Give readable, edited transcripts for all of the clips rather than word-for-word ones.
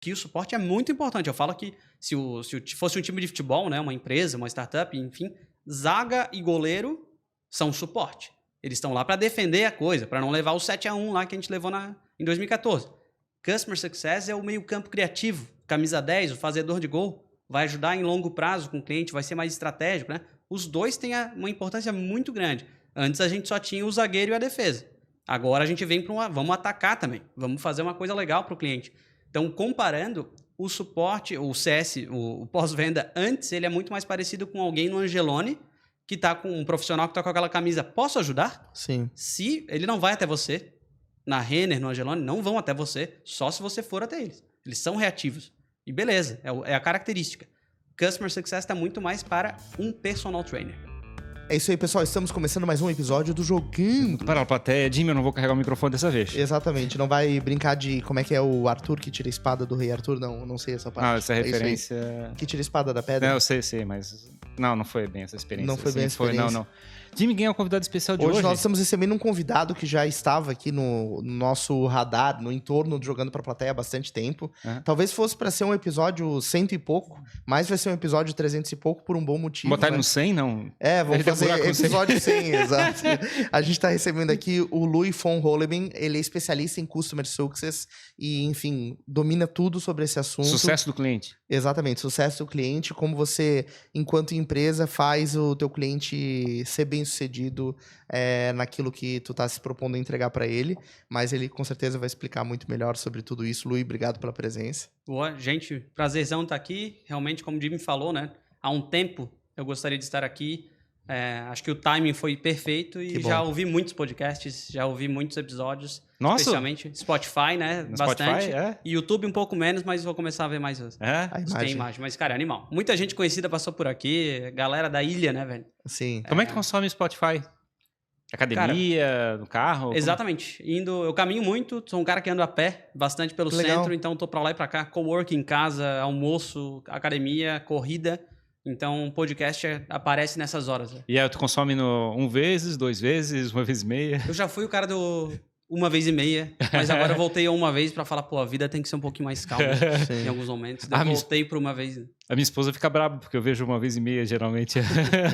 que o suporte é muito importante. Eu falo que se fosse um time de futebol, né, uma empresa, uma startup, enfim, zaga e goleiro são suporte. Eles estão lá para defender a coisa, para não levar o 7-1 lá que a gente levou em 2014. Customer Success é o meio-campo criativo, camisa 10, o fazedor de gol, vai ajudar em longo prazo com o cliente, vai ser mais estratégico, né? Os dois têm uma importância muito grande. Antes a gente só tinha o zagueiro e a defesa. Agora a gente vem para vamos atacar também, vamos fazer uma coisa legal para o cliente. Então, comparando, o suporte, o CS, o pós-venda, antes ele é muito mais parecido com alguém no Angelone, que está com um profissional que está com aquela camisa. Posso ajudar? Sim. Se ele não vai até você, na Renner, no Angelone, não vão até você, só se você for até eles. Eles são reativos. E beleza, é a característica. Customer Success está muito mais para um personal trainer. É isso aí, pessoal. Estamos começando mais um episódio do Jogando. Para a plateia, Jimmy, eu não vou carregar o microfone dessa vez. Exatamente. Não vai brincar de como é que é o Arthur que tira a espada do rei Arthur? Não sei essa parte. Ah, essa referência... Que tira a espada da pedra? Não, eu sei, mas... Não foi bem essa experiência. Não foi bem essa experiência. Não. Jimmy, quem é o convidado especial de hoje? Hoje nós estamos recebendo um convidado que já estava aqui no nosso radar, no entorno do Jogando pra Plateia há bastante tempo. Talvez fosse para ser um episódio 100 e pouco, mas vai ser um episódio 300 e pouco por um bom motivo. Botar ele né? no 100, não? Vamos fazer episódio 100, exato. A gente está recebendo aqui o Louis von Holleben, ele é especialista em Customer Success e, enfim, domina tudo sobre esse assunto. Sucesso do cliente. Exatamente, sucesso do cliente, como você, enquanto empresa, faz o teu cliente ser bem-sucedido naquilo que tu tá se propondo a entregar para ele, mas ele com certeza vai explicar muito melhor sobre tudo isso. Luiz, obrigado pela presença. Boa, gente, prazerzão estar aqui. Realmente, como o Jimmy falou, né? Há um tempo eu gostaria de estar aqui. Acho que o timing foi perfeito e já ouvi muitos podcasts, já ouvi muitos episódios. Nossa! Especialmente Spotify, né? No bastante. Spotify, E YouTube um pouco menos, mas vou começar a ver mais. Tem imagem. Mas, cara, é animal. Muita gente conhecida passou por aqui. Galera da ilha, né, velho? Sim. Como é que consome Spotify? Academia, cara, no carro? Exatamente. Eu caminho muito, sou um cara que anda a pé bastante pelo centro, então tô pra lá e pra cá. Cowork em casa, almoço, academia, corrida. Então, o podcast aparece nessas horas. Né? E aí, tu consome no 1 vezes, 2 vezes, 1 vez e meia? Eu já fui o cara do 1 vez e meia, mas agora eu voltei a 1 vez pra falar, pô, a vida tem que ser um pouquinho mais calma em alguns momentos. Daí eu voltei pra 1 vez. A minha esposa fica brava, porque eu vejo 1 vez e meia, geralmente.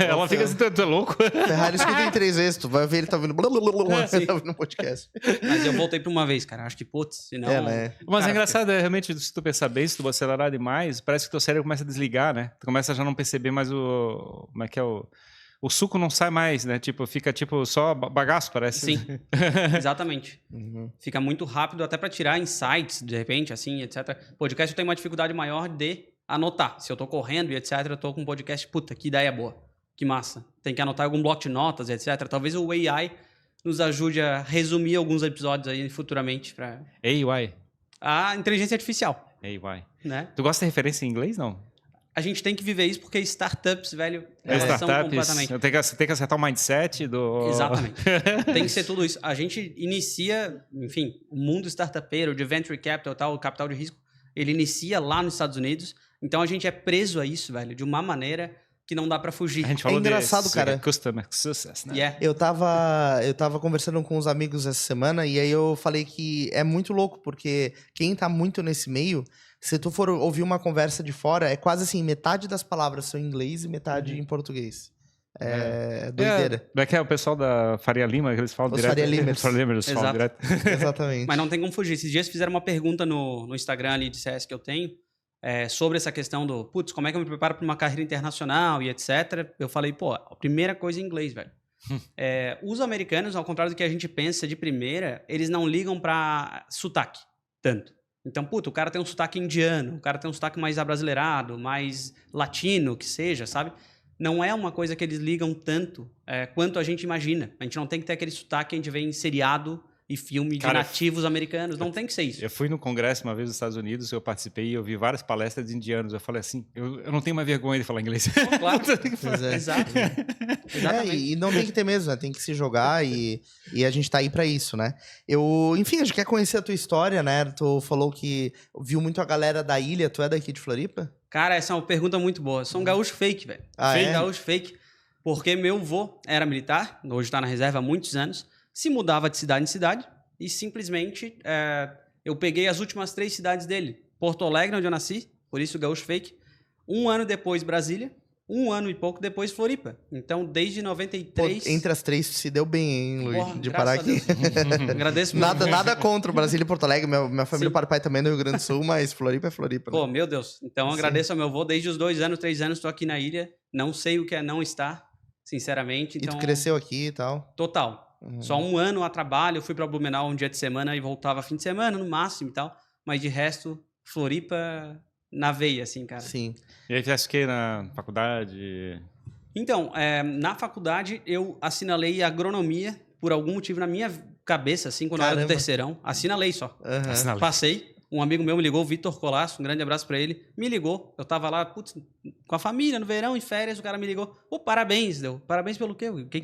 Ela fica assim, tu é louco? Ferrari escuta em 3 vezes, tu vai ver ele tá vindo tá ouvindo podcast. Mas eu voltei pra 1 vez, cara. Acho que, putz, senão... né? Mas cara, é engraçado, realmente, se tu pensar bem, se tu acelerar demais, parece que teu cérebro começa a desligar, né? Tu começa a já não perceber mais como é que é o suco não sai mais, né? Fica só bagaço, parece. Sim, exatamente. Fica muito rápido até para tirar insights, de repente, assim, etc. Podcast eu tenho uma dificuldade maior de anotar. Se eu tô correndo e etc, eu tô com um podcast, puta, que ideia boa, que massa. Tem que anotar algum bloco de notas, etc. Talvez o AI nos ajude a resumir alguns episódios aí futuramente. AI? A inteligência artificial. AI. Né? Tu gosta de referência em inglês, não? A gente tem que viver isso porque startups, velho, elas são completamente... Tem que acertar o mindset do... Exatamente. Tem que ser tudo isso. A gente inicia, enfim, o mundo startupeiro, de venture capital e tal, o capital de risco, ele inicia lá nos Estados Unidos. Então a gente é preso a isso, velho, de uma maneira que não dá pra fugir. A gente falou engraçado, cara. Customer Success, né? Yeah. Eu tava conversando com uns amigos essa semana e aí eu falei que é muito louco, porque quem tá muito nesse meio... Se tu for ouvir uma conversa de fora, é quase assim, metade das palavras são em inglês e metade em português. É doideira. É que é o pessoal da Faria Lima, que eles falam Os direto. Faria Limers. Faria Limers falam direto. Exatamente. Mas não tem como fugir. Esses dias fizeram uma pergunta no Instagram ali de CS que eu tenho, sobre essa questão do, putz, como é que eu me preparo para uma carreira internacional e etc. Eu falei, pô, a primeira coisa é inglês, velho. Os americanos, ao contrário do que a gente pensa de primeira, eles não ligam para sotaque tanto. Então, puta, o cara tem um sotaque indiano, o cara tem um sotaque mais abrasileirado, mais latino, que seja, sabe? Não é uma coisa que eles ligam tanto quanto a gente imagina. A gente não tem que ter aquele sotaque que a gente vê em seriado e filme de nativos americanos. Não tem que ser isso. Eu fui no congresso uma vez nos Estados Unidos, eu participei e eu vi várias palestras de indianos. Eu falei assim, eu não tenho mais vergonha de falar inglês. Claro, exato. E não tem que ter mesmo, né? Tem que se jogar e a gente tá aí pra isso, né? Enfim, a gente quer conhecer a tua história, né? Tu falou que viu muito a galera da ilha, tu é daqui de Floripa? Cara, essa é uma pergunta muito boa. Eu sou um gaúcho fake, velho. Gaúcho fake. Porque meu avô era militar, hoje tá na reserva há muitos anos, se mudava de cidade em cidade e simplesmente eu peguei as últimas 3 cidades dele. Porto Alegre, onde eu nasci, por isso Gaúcho Fake. 1 ano depois, Brasília. 1 ano e pouco depois, Floripa. Então, desde 93... Pô, entre as 3, se deu bem, hein, Luiz? Porra, De graças parar a aqui. Deus. Agradeço muito. Nada contra o Brasília e Porto Alegre. Minha família, Sim. o pai também é do Rio Grande do Sul, mas Floripa é Floripa. Né? Pô, meu Deus. Então, Sim. agradeço ao meu avô. Desde os 2 anos, 3 anos, estou aqui na ilha. Não sei o que é não estar, sinceramente. Então, E tu cresceu aqui e tal. Total. Só 1 ano a trabalho. Eu fui para Blumenau um dia de semana e voltava fim de semana, no máximo e tal. Mas de resto, Floripa na veia, assim, cara. Sim. E aí fizeste o que na faculdade? Então, na faculdade, eu assinalei agronomia por algum motivo na minha cabeça, assim, quando eu era do Caramba. terceirão. Assinalei só. Aham. Assinalei. Passei. Um amigo meu me ligou, o Vitor Colasso, um grande abraço pra ele. Me ligou. Eu tava lá, putz, com a família, no verão, em férias, o cara me ligou. Pô, parabéns, deu. Parabéns pelo quê? O que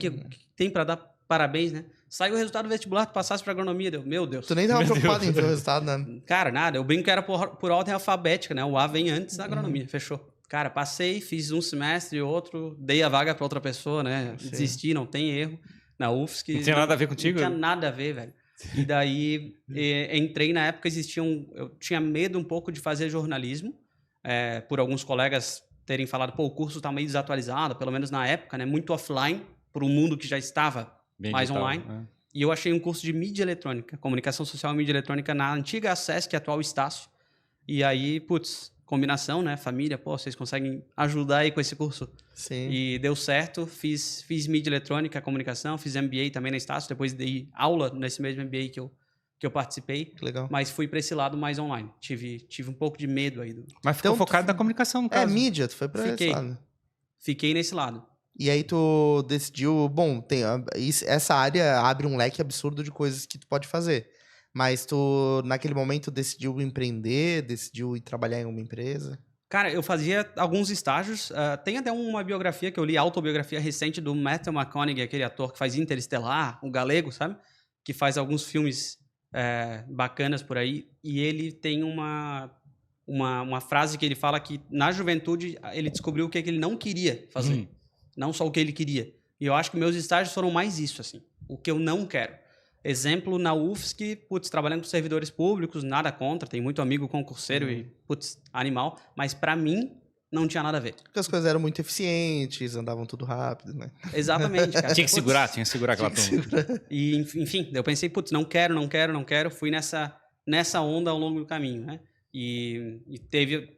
tem pra dar parabéns, né? Saiu o resultado do vestibular, tu passasse pra agronomia, deu. Meu Deus. Tu nem tava preocupado em ver o resultado, né? Cara, nada. Eu brinco que era por ordem alfabética, né? O A vem antes da agronomia. Fechou. Cara, passei, fiz um semestre e outro, dei a vaga pra outra pessoa, né? Sim. Desisti, não tem erro. Na UFSC. Não tinha nada a ver contigo? Não tinha nada a ver, velho. E daí entrei, na época eu tinha medo um pouco de fazer jornalismo, por alguns colegas terem falado, pô, o curso tá meio desatualizado, pelo menos na época, né? Muito offline, para um mundo que já estava Bem mais digital, online. né? E eu achei um curso de mídia eletrônica, comunicação social e mídia eletrônica na antiga Acess, que é atual Estácio. E aí, putz, combinação, né? Família, pô, vocês conseguem ajudar aí com esse curso. Sim. E deu certo, fiz mídia eletrônica, comunicação, fiz MBA também na Estácio, depois dei aula nesse mesmo MBA que eu participei, Que legal. mas fui para esse lado mais online. Tive um pouco de medo aí. Mas ficou Então, focado na comunicação, no caso. Mídia, tu foi pra Fiquei. esse lado. Fiquei nesse lado. E aí tu decidiu, bom, essa área abre um leque absurdo de coisas que tu pode fazer. Mas tu, naquele momento, decidiu empreender, decidiu ir trabalhar em uma empresa? Cara, eu fazia alguns estágios. Tem até uma biografia que eu li, autobiografia recente do Matthew McConaughey, aquele ator que faz Interestelar, o galego, sabe? Que faz alguns filmes bacanas por aí. E ele tem uma frase que ele fala que na juventude ele descobriu o que ele não queria fazer. Não só o que ele queria. E eu acho que meus estágios foram mais isso, assim. O que eu não quero. Exemplo, na UFSC, putz, trabalhando com servidores públicos, nada contra, tem muito amigo concurseiro e, putz, animal, mas pra mim não tinha nada a ver. Porque as coisas eram muito eficientes, andavam tudo rápido, né? Exatamente, cara. Tinha que segurar aquela turma. E, enfim, eu pensei, putz, não quero. Fui nessa onda ao longo do caminho, né? E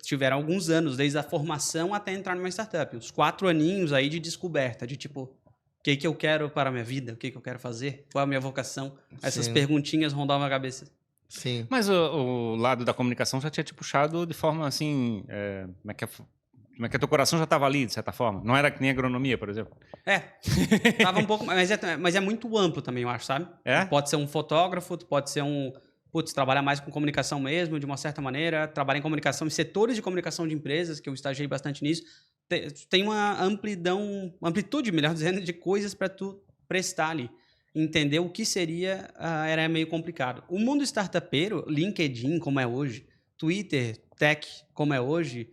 tiveram alguns anos, desde a formação até entrar numa startup. Uns 4 aninhos aí de descoberta, de tipo, o que eu quero para a minha vida? O que eu quero fazer? Qual é a minha vocação? Essas Sim. perguntinhas rondavam a cabeça. Sim. Mas o lado da comunicação já tinha te puxado de forma assim... como é que teu coração já estava ali, de certa forma? Não era que nem agronomia, por exemplo? Tava um pouco... Mas é muito amplo também, eu acho, sabe? É? Tu pode ser um fotógrafo, tu pode ser trabalhar mais com comunicação mesmo, de uma certa maneira. Trabalhar em comunicação, em setores de comunicação de empresas, que eu estagiei bastante nisso. Tem uma amplitude, melhor dizendo, de coisas para tu prestar ali. Entender o que seria, era meio complicado. O mundo startupeiro, LinkedIn, como é hoje, Twitter, tech, como é hoje,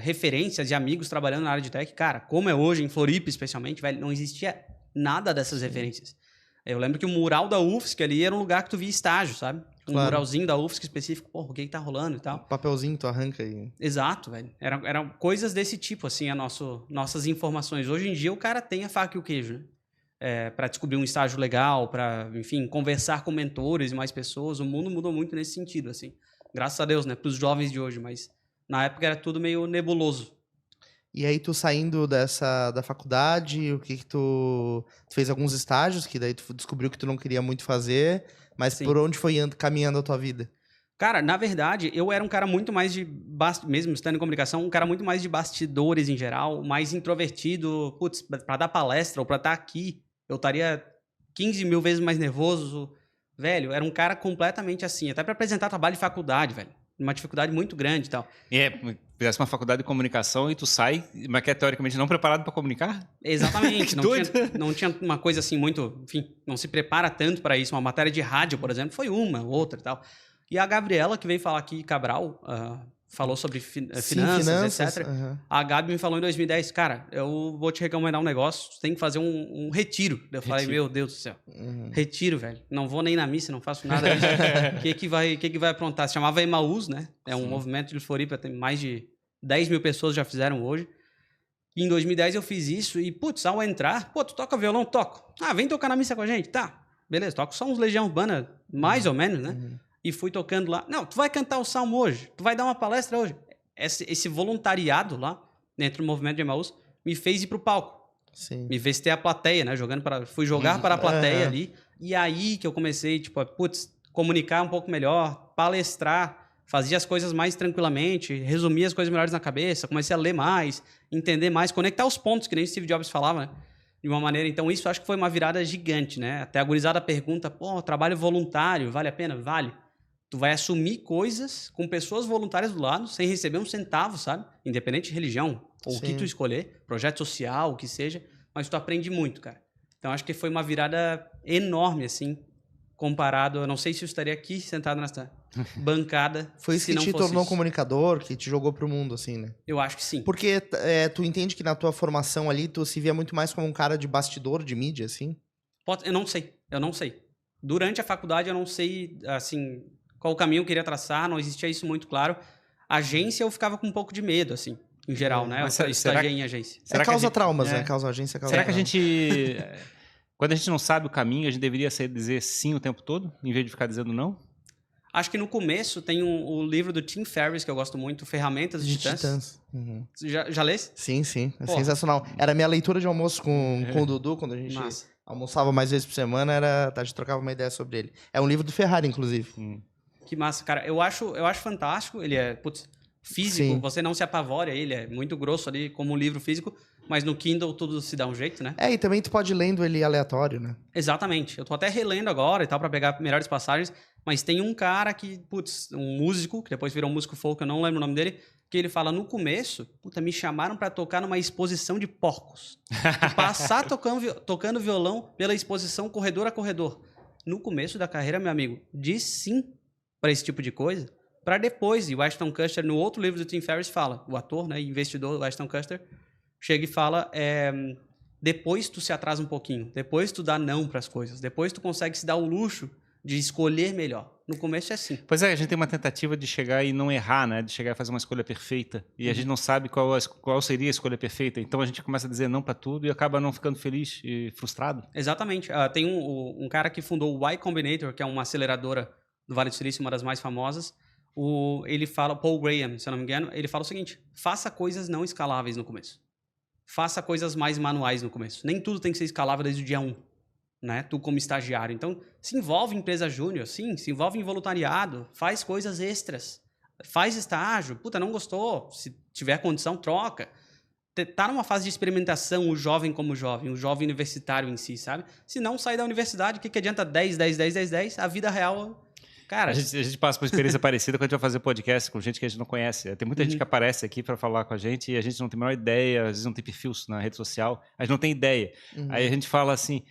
referências de amigos trabalhando na área de tech, cara, como é hoje, em Floripa especialmente, velho, não existia nada dessas referências. Eu lembro que o mural da UFSC ali era um lugar que tu via estágio, sabe? Um muralzinho da UFSC específico, porra, o que tá rolando e tal. Um papelzinho tu arranca aí. Exato, velho. Eram coisas desse tipo, assim, nossas informações. Hoje em dia o cara tem a faca e o queijo, né? Para descobrir um estágio legal, para, enfim, conversar com mentores e mais pessoas. O mundo mudou muito nesse sentido, assim. Graças a Deus, né? Para os jovens de hoje, mas na época era tudo meio nebuloso. E aí tu saindo da faculdade, o que tu fez alguns estágios, que daí tu descobriu que tu não queria muito fazer, mas Sim. por onde foi caminhando a tua vida? Cara, na verdade, eu era um cara muito mais mesmo estando em comunicação, um cara muito mais de bastidores em geral, mais introvertido. Putz, pra dar palestra ou pra estar aqui, eu estaria 15 mil vezes mais nervoso. Velho, era um cara completamente assim, até pra apresentar trabalho de faculdade, velho. Uma dificuldade muito grande e tal. Fizesse uma faculdade de comunicação e tu sai, mas que é teoricamente não preparado para comunicar? Exatamente. Que não tinha uma coisa assim muito... Enfim, não se prepara tanto para isso. Uma matéria de rádio, por exemplo, foi uma, outra e tal. E a Gabriela, que veio falar aqui, Cabral, falou sobre Sim, finanças, etc. aham. A Gabi me falou em 2010, cara, eu vou te recomendar um negócio, você tem que fazer um retiro. Eu falei, Retiro. meu Deus do céu. Uhum. Retiro, velho. Não vou nem na missa, não faço nada disso. O que vai aprontar? Se chamava Emaús, né? É um movimento de Floripa, tem mais de 10 mil pessoas já fizeram hoje. E em 2010 eu fiz isso e, putz, ao entrar, pô, tu toca violão? Toco. Ah, vem tocar na missa com a gente? Tá. Beleza, toco só uns Legião Urbana, mais ou menos, né? E fui tocando lá. Não, tu vai cantar o salmo hoje? Tu vai dar uma palestra hoje? Esse voluntariado lá, dentro do movimento de Emaús, me fez ir pro palco. Sim. Me fez ter a plateia, né? Fui jogar para a plateia ali. E aí que eu comecei, tipo, putz, comunicar um pouco melhor, palestrar, fazia as coisas mais tranquilamente, resumia as coisas melhores na cabeça, comecei a ler mais, entender mais, conectar os pontos, que nem o Steve Jobs falava, né? De uma maneira. Então, isso acho que foi uma virada gigante, né? Até a gurizada pergunta, pô, trabalho voluntário, vale a pena? Vale. Tu vai assumir coisas com pessoas voluntárias do lado, sem receber um centavo, sabe? Independente de religião, ou o que tu escolher, projeto social, o que seja, mas tu aprende muito, cara. Então, acho que foi uma virada enorme, assim, comparado... Eu não sei se eu estaria aqui sentado nessa bancada. Foi isso se que não te fosse tornou isso. comunicador, que te jogou pro mundo, assim, né? Eu acho que sim. Porque tu entende que na tua formação ali, tu se via muito mais como um cara de bastidor, de mídia, assim? Eu não sei. Durante a faculdade, eu não sei, assim, qual o caminho eu queria traçar, não existia isso muito claro. Agência, eu ficava com um pouco de medo, assim, em geral, né? Mas Eu estagiei em agência. Será que a causa gente- traumas, é. né? Causa agência, causa Será que a traumas. gente... Quando a gente não sabe o caminho, a gente deveria dizer sim o tempo todo, em vez de ficar dizendo não? Acho que no começo tem o livro do Tim Ferriss, que eu gosto muito, Ferramentas de Titãs. Uhum. Já lesse? Sim, sim. É Pô. sensacional. Era a minha leitura de almoço com o Dudu, quando a gente Massa. almoçava mais vezes por semana, a gente trocava uma ideia sobre ele. É um livro do Ferrari, inclusive. Que massa, cara. Eu acho fantástico. Ele é, físico. Sim. Você não se apavora. Ele é muito grosso ali, como um livro físico. Mas no Kindle tudo se dá um jeito, né? E também tu pode ir lendo ele aleatório, né? Exatamente. Eu tô até relendo agora e tal, pra pegar melhores passagens. Mas tem um cara que, um músico, que depois virou um músico folk, eu não lembro o nome dele, que ele fala, no começo, me chamaram pra tocar numa exposição de porcos. E passar tocando violão pela exposição corredor a corredor. No começo da carreira, meu amigo, diz sim pra esse tipo de coisa, pra depois. E o Ashton Kutcher, no outro livro do Tim Ferriss, fala, o ator, né, investidor, o Ashton Kutcher, chega e fala, depois tu se atrasa um pouquinho, depois tu dá não pras coisas, depois tu consegue se dar o luxo de escolher melhor. No começo é assim. Pois é, a gente tem uma tentativa de chegar e não errar, né? De chegar e fazer uma escolha perfeita. E a gente não sabe qual seria a escolha perfeita. Então a gente começa a dizer não para tudo e acaba não ficando feliz e frustrado. Exatamente. Tem um cara que fundou o Y Combinator, que é uma aceleradora do Vale do Silício, uma das mais famosas. Ele fala, Paul Graham, se eu não me engano, ele fala o seguinte, faça coisas não escaláveis no começo. Faça coisas mais manuais no começo. Nem tudo tem que ser escalável desde o dia 1. Né? Tu como estagiário. Então, se envolve em empresa júnior, sim, se envolve em voluntariado, faz coisas extras, faz estágio, não gostou, se tiver condição, troca. Tá numa fase de experimentação o jovem como jovem, o jovem universitário em si, sabe? Se não sair da universidade, o que adianta 10, a vida real... Cara, a gente passa por experiência parecida quando a gente vai fazer podcast com gente que a gente não conhece. Tem muita gente que aparece aqui para falar com a gente e a gente não tem a menor ideia, às vezes não tem perfil na rede social, a gente não tem ideia. Aí a gente fala assim...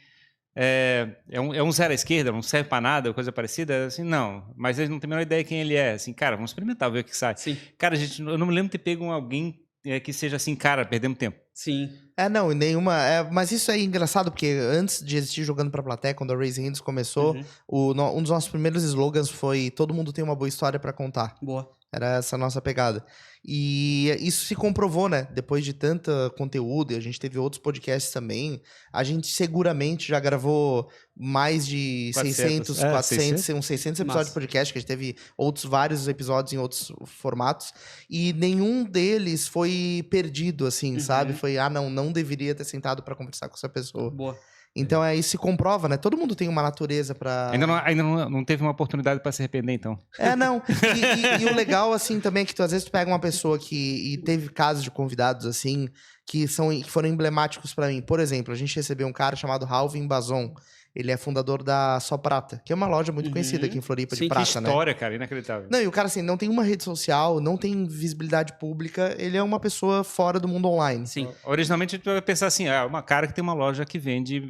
É um zero à esquerda, não serve pra nada, coisa parecida? Assim, não, mas eles não têm a menor ideia quem ele é. Assim, cara, vamos experimentar, ver o que sai. Sim. Cara, eu não me lembro de ter pego alguém que seja assim, cara, perdemos tempo. Sim. Não, nenhuma. Mas isso é engraçado, porque antes de existir Jogando pra Plateia, quando a Raise Hands começou, um dos nossos primeiros slogans foi todo mundo tem uma boa história pra contar. Boa. Era essa a nossa pegada. E isso se comprovou, né? Depois de tanto conteúdo, e a gente teve outros podcasts também, a gente seguramente já gravou mais de 600, 400, uns 600 episódios de podcast, que a gente teve vários episódios em outros formatos, e nenhum deles foi perdido, assim, sabe? Foi, não deveria ter sentado pra conversar com essa pessoa. Boa. Então, isso se comprova, né? Todo mundo tem uma natureza pra... Ainda não teve uma oportunidade pra se arrepender, então. Não. E o legal, assim, também é que às vezes tu pega uma pessoa e teve casos de convidados, assim, que foram emblemáticos pra mim. Por exemplo, a gente recebeu um cara chamado Halvin Bazon. Ele é fundador da Só Prata, que é uma loja muito conhecida aqui em Floripa, Sim, de que prata, né? História, cara, inacreditável. Não, e o cara, assim, não tem uma rede social, não tem visibilidade pública, ele é uma pessoa fora do mundo online. Sim. Originalmente a gente vai pensar assim, uma cara que tem uma loja que vende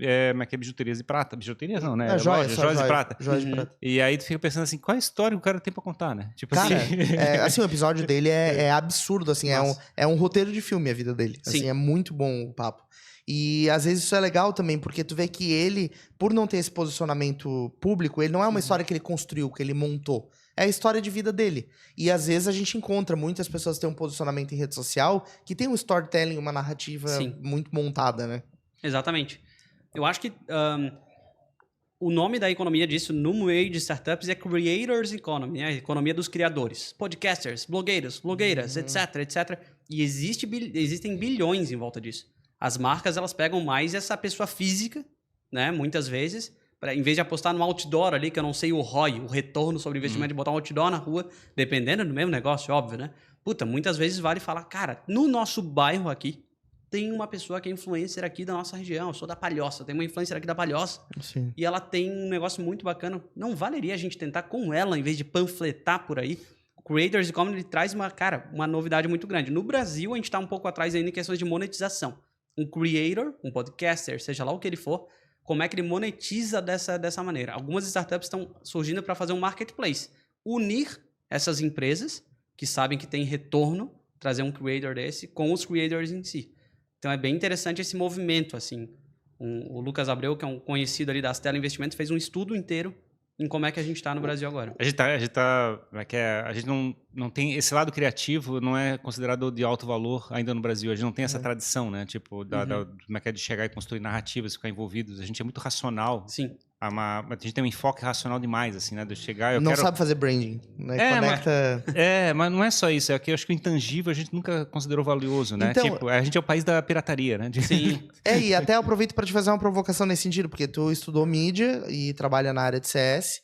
bijuterias de prata. Bijuterias não, né? Joias Joias de prata. Joias de prata. E aí tu fica pensando assim, qual é a história que o cara tem pra contar, né? Tipo Cara, assim... o episódio dele é absurdo, assim, é um roteiro de filme a vida dele. Assim, Sim. é muito bom o papo. E às vezes isso é legal também, porque tu vê que ele, por não ter esse posicionamento público, ele não é uma história que ele construiu, que ele montou. É a história de vida dele. E às vezes a gente encontra muitas pessoas que têm um posicionamento em rede social que tem um storytelling, uma narrativa Sim. muito montada, né? Exatamente. Eu acho que o nome da economia disso no meio de startups é Creators Economy, né? A economia dos criadores. Podcasters, blogueiros, blogueiras, etc, etc. E existem bilhões em volta disso. As marcas, elas pegam mais essa pessoa física, né? Muitas vezes, em vez de apostar no outdoor ali, que eu não sei o ROI, o retorno sobre investimento de botar um outdoor na rua, dependendo do mesmo negócio, óbvio, né? Puta, muitas vezes vale falar, cara, no nosso bairro aqui, tem uma pessoa que é influencer aqui da nossa região, eu sou da Palhoça, tem uma influencer aqui da Palhoça, Sim. e ela tem um negócio muito bacana. Não valeria a gente tentar com ela, em vez de panfletar por aí? O Creators Economy traz uma novidade muito grande. No Brasil, a gente está um pouco atrás ainda em questões de monetização. Um creator, um podcaster, seja lá o que ele for, como é que ele monetiza dessa maneira? Algumas startups estão surgindo para fazer um marketplace. Unir essas empresas que sabem que tem retorno, trazer um creator desse, com os creators em si. Então é bem interessante esse movimento, assim. O Lucas Abreu, que é um conhecido ali da Astela Investimentos, fez um estudo inteiro em como é que a gente está no Brasil agora. A gente não tem esse lado criativo, não é considerado de alto valor ainda no Brasil. A gente não tem essa tradição, né? Tipo, de chegar e construir narrativas, ficar envolvidos. A gente é muito racional. Sim. A gente tem um enfoque racional demais, assim, né? De chegar, Sabe fazer branding, né? Mas não é só isso. É que eu acho que o intangível a gente nunca considerou valioso, né? Então, tipo, a gente é o país da pirataria, né? Sim. E até aproveito para te fazer uma provocação nesse sentido, porque tu estudou mídia e trabalha na área de CS,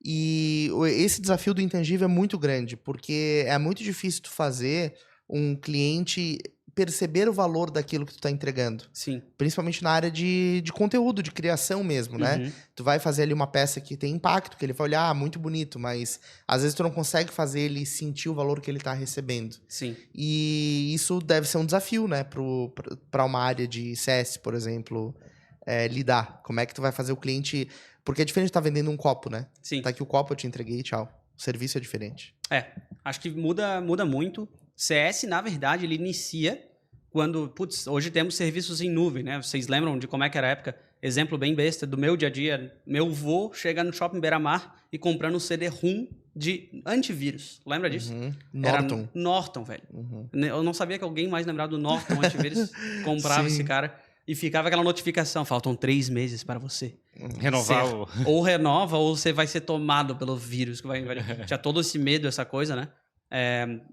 e esse desafio do intangível é muito grande, porque é muito difícil tu fazer um cliente perceber o valor daquilo que tu tá entregando. Sim. Principalmente na área de conteúdo, de criação mesmo, né? Tu vai fazer ali uma peça que tem impacto, que ele vai olhar, muito bonito, mas às vezes tu não consegue fazer ele sentir o valor que ele tá recebendo. Sim. E isso deve ser um desafio, né? Pra uma área de CS, por exemplo, lidar. Como é que tu vai fazer o cliente... Porque é diferente de estar vendendo um copo, né? Sim. Tá aqui o copo, eu te entreguei, tchau. O serviço é diferente. Acho que muda muito. CS, na verdade, ele inicia quando... hoje temos serviços em nuvem, né? Vocês lembram de como é que era a época? Exemplo bem besta do meu dia a dia. Meu vô chega no Shopping Beira-Mar e comprando um CD-ROM de antivírus. Lembra disso? Norton. Era Norton, velho. Eu não sabia que alguém mais lembrava do Norton antivírus comprava esse cara. E ficava aquela notificação, faltam 3 meses para você. Renovar Ou renova, ou você vai ser tomado pelo vírus. Tinha todo esse medo, essa coisa, né?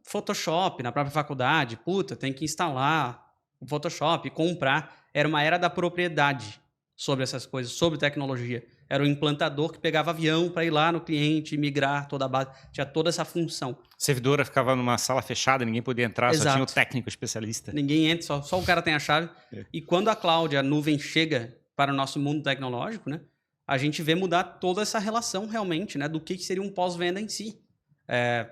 Photoshop, na própria faculdade. Tem que instalar o Photoshop, comprar. Era uma era da propriedade sobre essas coisas, sobre tecnologia. Era o implantador que pegava avião para ir lá no cliente, migrar toda a base. Tinha toda essa função. Servidora ficava numa sala fechada, ninguém podia entrar, Exato. Só tinha o técnico especialista. Ninguém entra, só o cara tem a chave. E quando a cloud, a nuvem chega para o nosso mundo tecnológico, né, a gente vê mudar toda essa relação realmente, né, do que seria um pós-venda em si.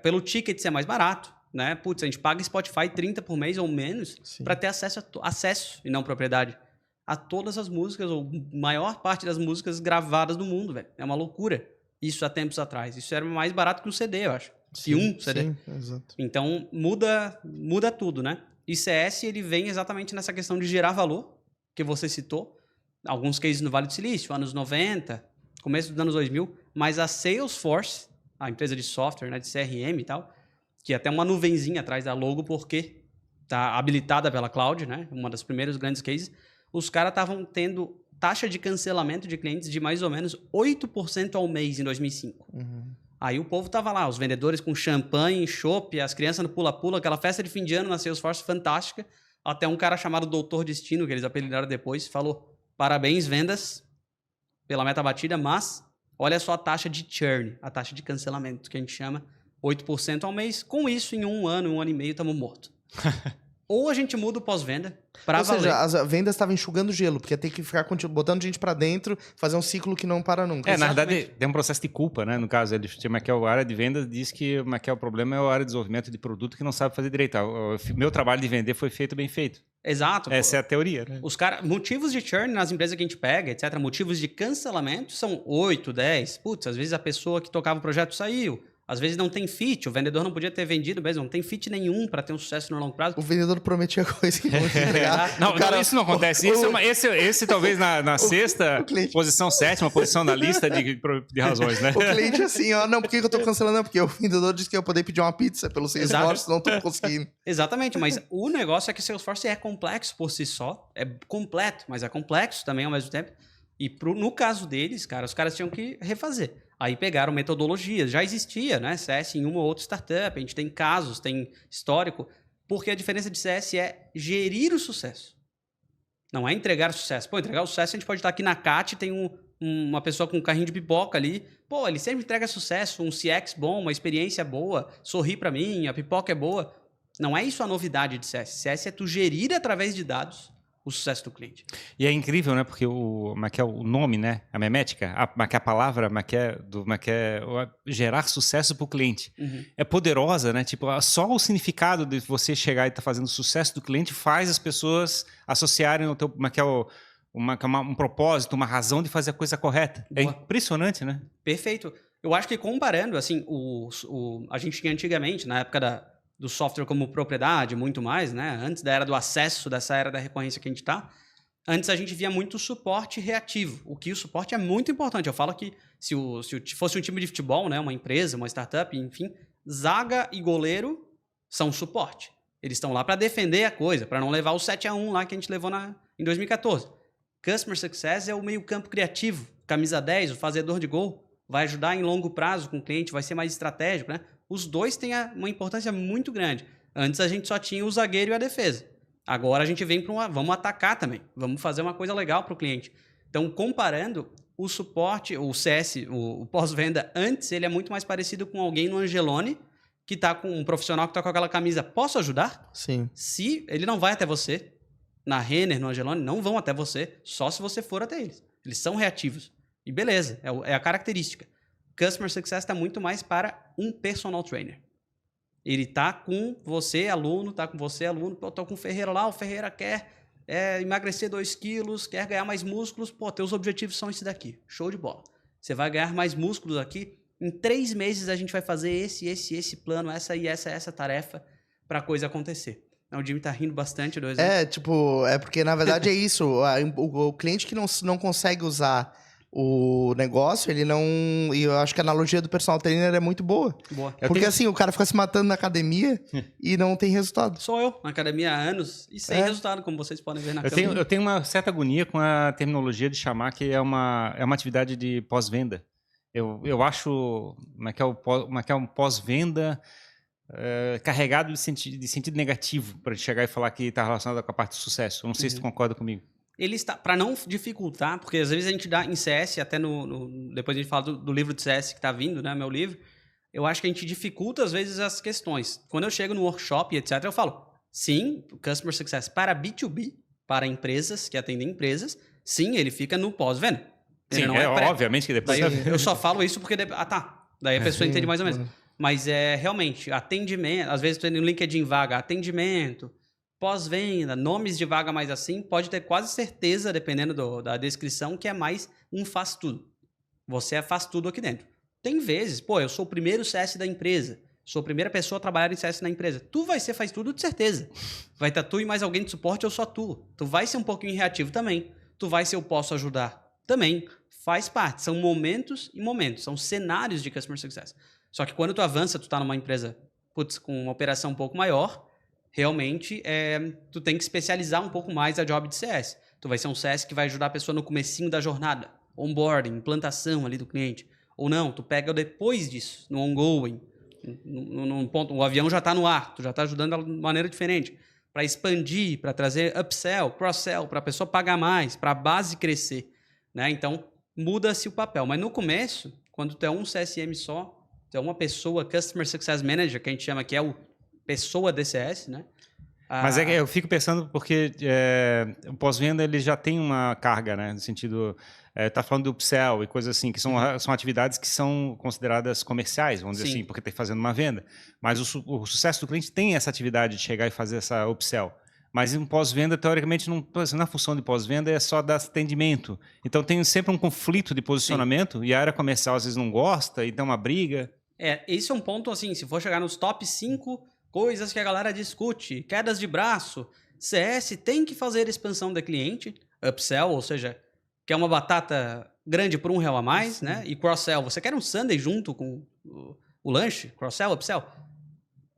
Pelo ticket ser mais barato, né? A gente paga Spotify 30 por mês ou menos para ter acesso e não propriedade a todas as músicas, ou maior parte das músicas gravadas do mundo, velho. É uma loucura. Isso há tempos atrás. Isso era mais barato que um CD, eu acho. Sim, um CD. Sim, exato. Então, muda tudo, né? E CS, ele vem exatamente nessa questão de gerar valor, que você citou. Alguns cases no Vale do Silício, anos 90, começo dos anos 2000. Mas a Salesforce, a empresa de software, né, de CRM e tal, que até uma nuvenzinha atrás da logo, porque tá habilitada pela cloud, né? Uma das primeiros grandes cases. Os caras estavam tendo taxa de cancelamento de clientes de mais ou menos 8% ao mês em 2005. Aí o povo tava lá, os vendedores com champanhe, chopp, as crianças no pula-pula, aquela festa de fim de ano na Salesforce fantástica. Até um cara chamado Doutor Destino, que eles apelidaram depois, falou: parabéns, vendas, pela meta batida, mas olha só a taxa de churn, a taxa de cancelamento, que a gente chama 8% ao mês. Com isso, em um ano e meio, estamos mortos. Ou a gente muda o pós-venda para Ou valer. seja, as vendas estavam enxugando gelo, porque tem que ficar botando gente pra dentro, fazer um ciclo que não para nunca. Na verdade, tem um processo de culpa, né? No caso, ele chama que a área de vendas diz que o problema é a área de desenvolvimento de produto que não sabe fazer direito. O meu trabalho de vender foi feito bem feito. Exato. Essa é a teoria, né? Motivos de churn nas empresas que a gente pega, etc., motivos de cancelamento são 8, 10. Putz, às vezes a pessoa que tocava o projeto saiu. Às vezes não tem fit, o vendedor não podia ter vendido mesmo, não tem fit nenhum para ter um sucesso no longo prazo. O vendedor prometia coisa que não ia entregar. Não, isso não acontece. Esse talvez na sexta posição, sétima posição na lista de razões, né? O cliente assim, ó, não, por que eu tô cancelando? Não, porque o vendedor disse que eu ia poder pedir uma pizza pelo Salesforce, não tô conseguindo. Exatamente, mas o negócio é que o Salesforce é complexo por si só, é completo, mas é complexo também ao mesmo tempo. E no caso deles, cara, os caras tinham que refazer. Aí pegaram metodologias, já existia, né? CS em uma ou outra startup, a gente tem casos, tem histórico, porque a diferença de CS é gerir o sucesso. Não é entregar o sucesso. Pô, entregar o sucesso, a gente pode estar aqui na CAT, tem uma pessoa com um carrinho de pipoca ali, pô, ele sempre entrega sucesso, um CX bom, uma experiência boa, sorri pra mim, a pipoca é boa. Não é isso a novidade de CS. CS é tu gerir através de dados o sucesso do cliente. E é incrível, né? Porque o nome, né? A memética, a palavra, gerar sucesso para o cliente. Uhum. É poderosa, né? Tipo, só o significado de você chegar e estar fazendo o sucesso do cliente faz as pessoas associarem o teu, um propósito, uma razão de fazer a coisa correta. Boa. É impressionante, né? Perfeito. Eu acho que comparando, assim, a gente tinha antigamente, na época do software como propriedade, muito mais, né? Antes da era do acesso, dessa era da recorrência que a gente está, antes a gente via muito suporte reativo, o suporte é muito importante. Eu falo que se fosse um time de futebol, né? Uma empresa, uma startup, enfim, zaga e goleiro são suporte. Eles estão lá para defender a coisa, para não levar o 7-1 lá que a gente levou em 2014. Customer Success é o meio campo criativo, camisa 10, o fazedor de gol, vai ajudar em longo prazo com o cliente, vai ser mais estratégico, né? Os dois têm uma importância muito grande. Antes a gente só tinha o zagueiro e a defesa. Agora a gente vem para vamos atacar também. Vamos fazer uma coisa legal para o cliente. Então, comparando, o suporte, o CS, o pós-venda, antes ele é muito mais parecido com alguém no Angelone, que está com um profissional que está com aquela camisa. Posso ajudar? Sim. Se ele não vai até você, na Renner, no Angelone, não vão até você, só se você for até eles. Eles são reativos. E beleza, é a característica. Customer Success está muito mais para um personal trainer. Ele está com você, aluno, Pô, tô com o Ferreira lá, o Ferreira quer emagrecer 2 quilos, quer ganhar mais músculos. Pô, teus objetivos são esse daqui. Show de bola. Você vai ganhar mais músculos aqui. Em 3 meses a gente vai fazer esse plano, essa tarefa para a coisa acontecer. Então, o Jimmy tá rindo bastante do exemplo. É porque na verdade é isso. O cliente que não consegue usar o negócio, ele não... E eu acho que a analogia do personal trainer é muito boa. Porque assim, o cara fica se matando na academia e não tem resultado. Sou eu, na academia há anos e sem resultado, como vocês podem ver na câmera. Eu tenho uma certa agonia com a terminologia de chamar que é uma atividade de pós-venda. Eu acho que é um pós-venda carregado de sentido negativo para chegar e falar que está relacionado com a parte de sucesso. Eu não sei se tu concorda comigo. Ele está, para não dificultar, porque às vezes a gente dá em CS, até depois a gente fala do livro de CS que está vindo, né, meu livro, eu acho que a gente dificulta às vezes as questões. Quando eu chego no workshop, etc., eu falo, sim, Customer Success para B2B, para empresas que atendem empresas, sim, ele fica no pós-venda. Sim, obviamente que depois... Eu só falo isso porque... Daí a pessoa entende mais ou menos. Mas realmente, atendimento, às vezes tu tem no LinkedIn vaga, atendimento, pós-venda, nomes de vaga mais assim, pode ter quase certeza, dependendo da descrição, que é mais um faz tudo. Você faz tudo aqui dentro. Tem vezes, eu sou o primeiro CS da empresa, sou a primeira pessoa a trabalhar em CS na empresa. Tu vai ser faz tudo de certeza. Vai estar tu e mais alguém de suporte ou só tu. Tu vai ser um pouquinho reativo também. Tu vai ser o posso ajudar também. Faz parte. São momentos e momentos. São cenários de Customer Success. Só que quando tu avança, tu tá numa empresa com uma operação um pouco maior, realmente tu tem que especializar um pouco mais a job de CS. Tu vai ser um CS que vai ajudar a pessoa no comecinho da jornada, onboarding, implantação ali do cliente. Ou não, tu pega depois disso, no ongoing, num ponto, o avião já está no ar, tu já está ajudando ela de maneira diferente, para expandir, para trazer upsell, cross-sell, para a pessoa pagar mais, para a base crescer, né? Então, muda-se o papel. Mas no começo, quando tu é um CSM só, tu é uma pessoa, Customer Success Manager, que a gente chama que é o pessoa DCS, né? Mas é que eu fico pensando porque o pós-venda ele já tem uma carga, né? No sentido, tá falando do upsell e coisas assim, que são atividades que são consideradas comerciais, vamos dizer assim, porque está fazendo uma venda. Mas o sucesso do cliente tem essa atividade de chegar e fazer essa upsell. Mas em pós-venda, teoricamente, na função de pós-venda é só dar atendimento. Então tem sempre um conflito de posicionamento e a área comercial às vezes não gosta e tem uma briga. Esse é um ponto, assim, se for chegar nos top 5 coisas que a galera discute, quedas de braço, CS tem que fazer expansão de cliente, upsell, ou seja, quer uma batata grande por R$1 a mais, né? E cross-sell, você quer um sundae junto com o lanche, cross-sell, upsell.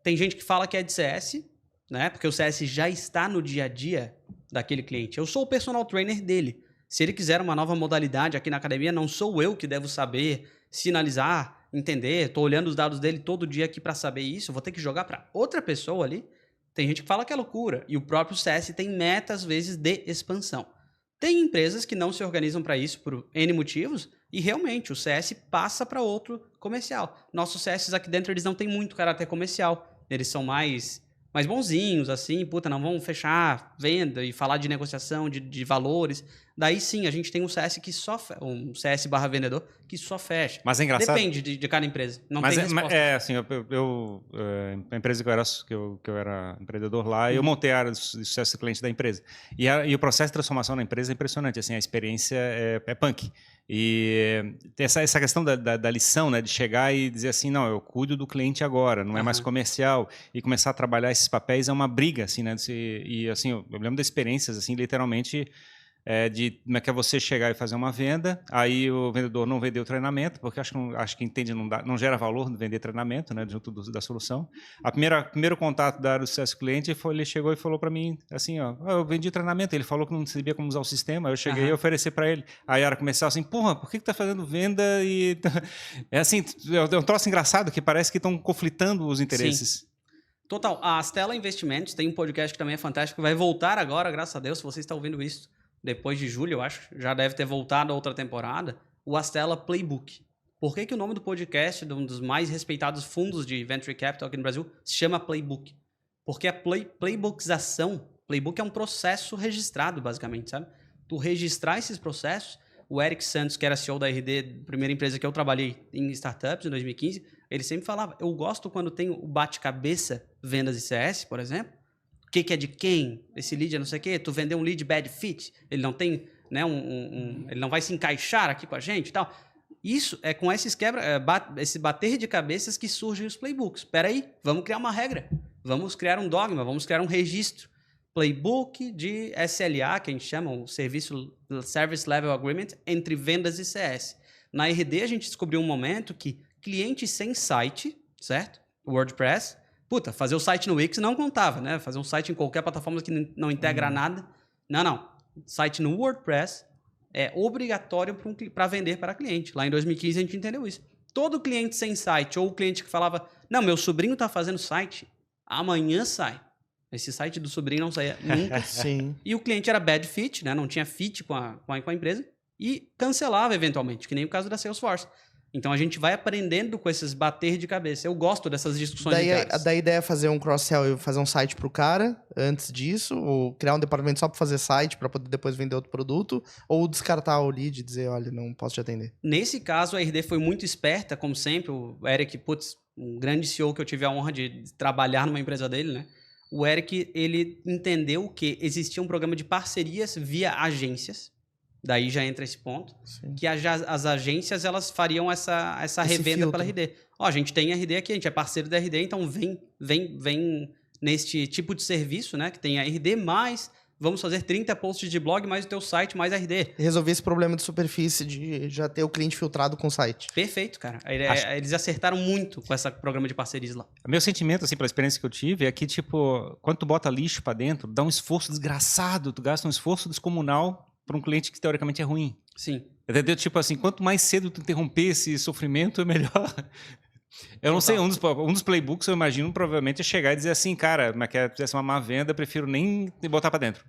Tem gente que fala que é de CS, né? Porque o CS já está no dia a dia daquele cliente. Eu sou o personal trainer dele. Se ele quiser uma nova modalidade aqui na academia, não sou eu que devo saber sinalizar, entender. Estou olhando os dados dele todo dia aqui para saber isso. Vou ter que jogar para outra pessoa ali. Tem gente que fala que é loucura. E o próprio CS tem metas, às vezes, de expansão. Tem empresas que não se organizam para isso por N motivos e realmente o CS passa para outro comercial. Nossos CS aqui dentro, eles não têm muito caráter comercial. Eles são mais bonzinhos, assim, não vamos fechar venda e falar de negociação, de valores. Daí sim, a gente tem um CS que só um CS barra vendedor que só fecha. Mas é engraçado. Depende de cada empresa. Não tem resposta. Assim, a empresa que eu era empreendedor lá, eu montei a área de sucesso do cliente da empresa. E o processo de transformação na empresa é impressionante. Assim, a experiência é punk. E essa questão da lição, né, de chegar e dizer assim, não, eu cuido do cliente agora, não é mais comercial, e começar a trabalhar esses papéis é uma briga, assim, né? E assim, eu lembro de experiências, assim, literalmente, de como é que é você chegar e fazer uma venda, aí o vendedor não vendeu o treinamento, porque acho que entende, não gera valor de vender treinamento, né, junto da solução. Primeiro contato da área do sucesso cliente ele chegou e falou para mim assim, ó, eu vendi treinamento, ele falou que não sabia como usar o sistema, eu cheguei e ofereci para ele. Aí a área comercial assim, porra, por que tá fazendo venda? E é assim, é um troço engraçado que parece que estão conflitando os interesses. Sim. Total. A Astela Investimentos tem um podcast que também é fantástico, vai voltar agora, graças a Deus, se você está ouvindo isso. Depois de julho, eu acho, já deve ter voltado a outra temporada, o Astela Playbook. Por que o nome do podcast, de um dos mais respeitados fundos de Venture Capital aqui no Brasil, se chama Playbook? Porque a playbookização, Playbook é um processo registrado, basicamente, sabe? Tu registrar esses processos, o Eric Santos, que era CEO da RD, primeira empresa que eu trabalhei em startups em 2015, ele sempre falava, eu gosto quando tem o bate-cabeça vendas e CS, por exemplo, o que é de quem? Esse lead é não sei o quê. Tu vendeu um lead bad fit, ele não tem, né, ele não vai se encaixar aqui com a gente e tal. Isso é com esses esse bater de cabeças que surgem os playbooks. Espera aí, vamos criar uma regra, vamos criar um dogma, vamos criar um registro. Playbook de SLA, que a gente chama, o Service Level Agreement, entre vendas e CS. Na RD, a gente descobriu um momento que cliente sem site, certo? WordPress, fazer o site no Wix não contava, né? Fazer um site em qualquer plataforma que não integra nada. Não. Site no WordPress é obrigatório para vender para cliente. Lá em 2015 a gente entendeu isso. Todo cliente sem site ou o cliente que falava, não, meu sobrinho está fazendo site, amanhã sai. Esse site do sobrinho não saía nunca. Sim. E o cliente era bad fit, né? Não tinha fit com a empresa e cancelava eventualmente, que nem o caso da Salesforce. Então a gente vai aprendendo com esses bater de cabeça. Eu gosto dessas discussões diárias. Da ideia é fazer um cross-sell e fazer um site pro cara antes disso, ou criar um departamento só para fazer site para poder depois vender outro produto, ou descartar o lead e dizer, olha, não posso te atender. Nesse caso, a RD foi muito esperta, como sempre. O Eric, um grande CEO que eu tive a honra de trabalhar numa empresa dele, né? O Eric, ele entendeu que existia um programa de parcerias via agências. Daí já entra esse ponto. Sim. Que as agências, elas fariam essa revenda pela RD. A gente tem RD aqui, a gente é parceiro da RD, então vem neste tipo de serviço, né? Que tem a RD, mais vamos fazer 30 posts de blog, mais o teu site, mais a RD. Resolver esse problema de superfície, de já ter o cliente filtrado com o site. Perfeito, cara. Eles acertaram muito com esse programa de parcerias lá. Meu sentimento, assim, pela experiência que eu tive, é que, tipo, quando tu bota lixo pra dentro, dá um esforço desgraçado, tu gasta um esforço descomunal para um cliente que teoricamente é ruim. Sim. Entendeu? Tipo assim, quanto mais cedo tu interromper esse sofrimento, é melhor. Eu não sei, um dos playbooks, eu imagino, provavelmente é chegar e dizer assim, cara, mas quer fizesse uma má venda, eu prefiro nem botar para dentro.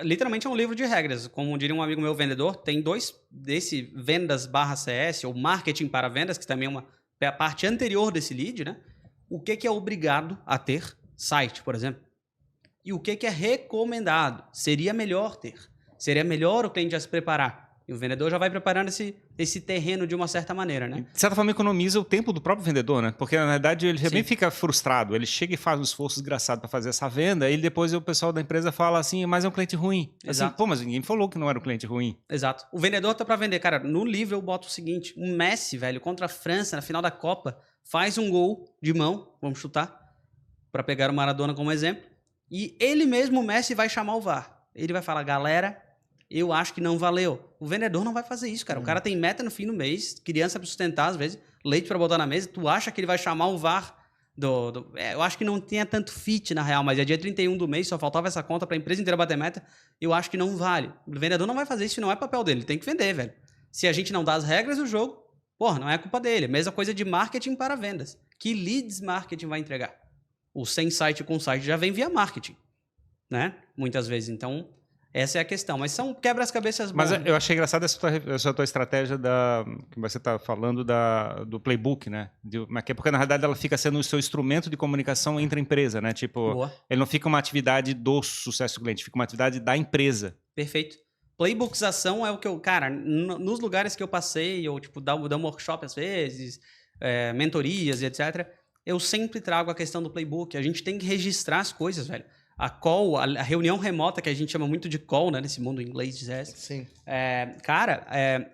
Literalmente é um livro de regras. Como diria um amigo meu vendedor, tem dois desse vendas /CS, ou marketing para vendas, que também é a parte anterior desse lead, né? O que é obrigado a ter? Site, por exemplo. e o que é recomendado. Seria melhor ter. Seria melhor o cliente já se preparar. E o vendedor já vai preparando esse terreno de uma certa maneira, né? De certa forma, economiza o tempo do próprio vendedor, né? Porque, na verdade, ele também fica frustrado. Ele chega e faz um esforço desgraçado para fazer essa venda, e depois o pessoal da empresa fala assim, mas é um cliente ruim. Exato. Assim, pô, mas ninguém falou que não era um cliente ruim. Exato. O vendedor tá para vender. Cara, no livro eu boto o seguinte, o Messi, velho, contra a França, na final da Copa, faz um gol de mão, vamos chutar, para pegar o Maradona como exemplo, e ele mesmo, o Messi, vai chamar o VAR. Ele vai falar, galera, eu acho que não valeu. O vendedor não vai fazer isso, cara. O cara tem meta no fim do mês, criança para sustentar, às vezes, leite para botar na mesa. Tu acha que ele vai chamar o VAR eu acho que não tinha tanto fit, na real, mas é dia 31 do mês, só faltava essa conta para a empresa inteira bater meta. Eu acho que não vale. O vendedor não vai fazer isso, não é papel dele. Ele tem que vender, velho. Se a gente não dá as regras do jogo, porra, não é culpa dele. Mesma coisa de marketing para vendas. Que leads marketing vai entregar? O sem site com site já vem via marketing, né? Muitas vezes. Então, essa é a questão. Mas são quebra-cabeças bons. Mas eu achei engraçada essa tua estratégia que você está falando do playbook, né? Porque, na realidade, ela fica sendo o seu instrumento de comunicação entre a empresa, né? Tipo, Boa. Ele não fica uma atividade do sucesso do cliente, fica uma atividade da empresa. Perfeito. Playbookização é o que eu... Cara, nos lugares que eu passei, ou tipo, dar um workshop às vezes, mentorias e etc., eu sempre trago a questão do playbook. A gente tem que registrar as coisas, velho. A call, a reunião remota, que a gente chama muito de call, né? Nesse mundo inglês de CS. Sim.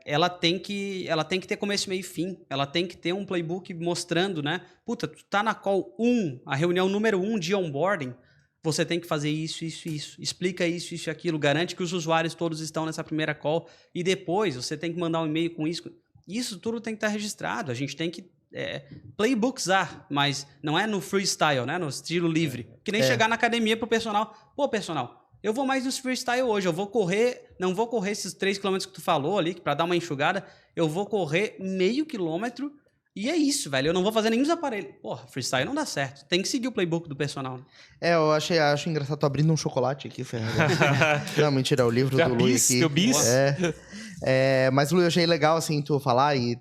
Ela tem que ter começo, meio e fim. Ela tem que ter um playbook mostrando, né? Puta, tu tá na call 1, a reunião número 1 de onboarding, você tem que fazer isso, isso, isso. Explica isso, isso e aquilo. Garante que os usuários todos estão nessa primeira call. E depois você tem que mandar um e-mail com isso. Isso tudo tem que estar registrado. A gente tem que playbookizar, mas não é no freestyle, né? No estilo livre. Que nem chegar na academia pro personal. Pô, personal, eu vou mais no freestyle hoje. Eu vou correr, não vou correr esses 3 km que tu falou ali, para dar uma enxugada. Eu vou correr meio quilômetro e é isso, velho. Eu não vou fazer nenhum aparelhos. Porra, freestyle não dá certo. Tem que seguir o playbook do personal. Eu acho engraçado. Tô abrindo um chocolate aqui, Fernando. Não, mentira, é o livro do Luiz aqui. Teu bis? Mas, Lu, eu achei legal, assim, tu falar, e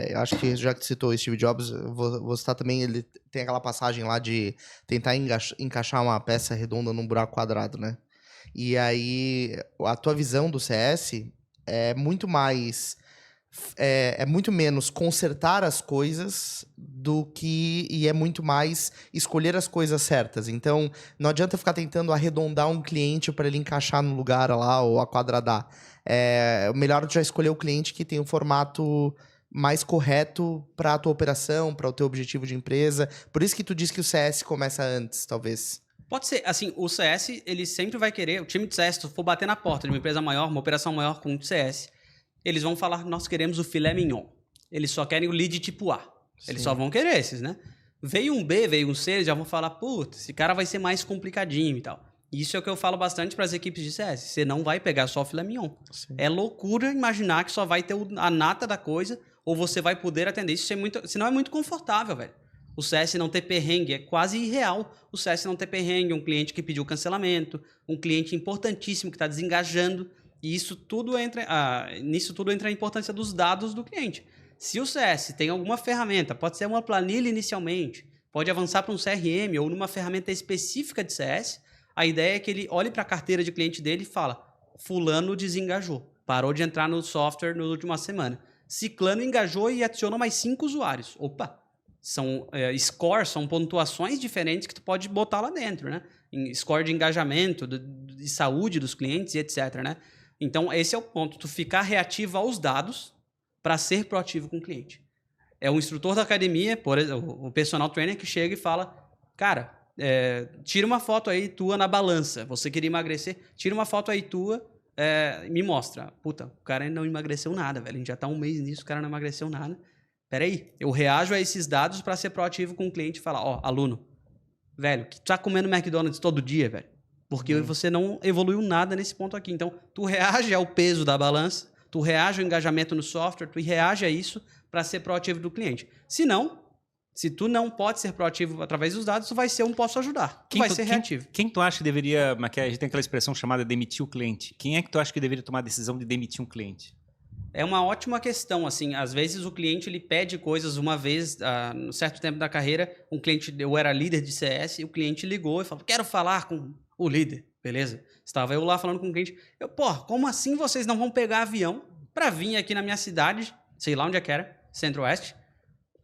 eu acho que já que tu citou o Steve Jobs, vou citar também, ele tem aquela passagem lá de tentar encaixar uma peça redonda num buraco quadrado, né? E aí, a tua visão do CS é muito mais... É muito menos consertar as coisas e é muito mais escolher as coisas certas. Então, não adianta ficar tentando arredondar um cliente para ele encaixar no lugar lá ou aquadradar. É melhor já escolher o cliente que tem o formato mais correto para a tua operação, para o teu objetivo de empresa. Por isso que tu diz que o CS começa antes, talvez. Pode ser. Assim, o CS, ele sempre vai querer... O time de CS, se tu for bater na porta de uma empresa maior, uma operação maior com o CS... Eles vão falar, nós queremos o filé mignon. Eles só querem o lead tipo A. Sim. Eles só vão querer esses, né? Veio um B, veio um C, eles já vão falar, puta, esse cara vai ser mais complicadinho e tal. Isso é o que eu falo bastante para as equipes de CS. Você não vai pegar só o filé mignon. Sim. É loucura imaginar que só vai ter a nata da coisa ou você vai poder atender. Isso senão é muito confortável, velho. O CS não ter perrengue é quase irreal. O CS não ter perrengue, um cliente que pediu cancelamento, um cliente importantíssimo que está desengajando. E nisso tudo entra a importância dos dados do cliente. Se o CS tem alguma ferramenta, pode ser uma planilha inicialmente, pode avançar para um CRM ou numa ferramenta específica de CS, a ideia é que ele olhe para a carteira de cliente dele e fala, fulano desengajou, parou de entrar no software na última semana. Ciclano engajou e adicionou mais 5 usuários. Opa! São scores, são pontuações diferentes que tu pode botar lá dentro, né? Score de engajamento, de saúde dos clientes e etc, né? Então, esse é o ponto. Tu ficar reativo aos dados para ser proativo com o cliente. É o instrutor da academia, por exemplo, o personal trainer que chega e fala, cara, tira uma foto aí tua na balança. Você queria emagrecer? Tira uma foto aí tua, me mostra. Puta, o cara não emagreceu nada, velho. A gente já tá um mês nisso, o cara não emagreceu nada. Peraí, eu reajo a esses dados para ser proativo com o cliente e falar, aluno, velho, que tu tá comendo McDonald's todo dia, velho? Porque você não evoluiu nada nesse ponto aqui. Então, tu reage ao peso da balança, tu reage ao engajamento no software, tu reage a isso para ser proativo do cliente. Se tu não pode ser proativo através dos dados, tu vai ser um posso ajudar. Tu vai ser reativo. Quem tu acha que deveria... A gente tem aquela expressão chamada demitir o cliente. Quem é que tu acha que deveria tomar a decisão de demitir um cliente? É uma ótima questão, assim, às vezes o cliente ele pede coisas uma vez, no certo tempo da carreira, um cliente, eu era líder de CS, e o cliente ligou e falou, quero falar com o líder, beleza? Estava eu lá falando com o cliente, como assim vocês não vão pegar avião para vir aqui na minha cidade, sei lá onde é que era, Centro-Oeste,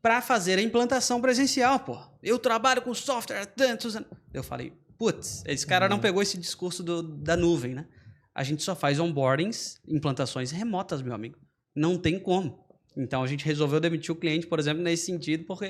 para fazer a implantação presencial, pô. Eu trabalho com software há tantos anos. Eu falei, putz, esse cara não pegou esse discurso da nuvem, né? A gente só faz onboardings, implantações remotas, meu amigo. Não tem como. Então, a gente resolveu demitir o cliente, por exemplo, nesse sentido, porque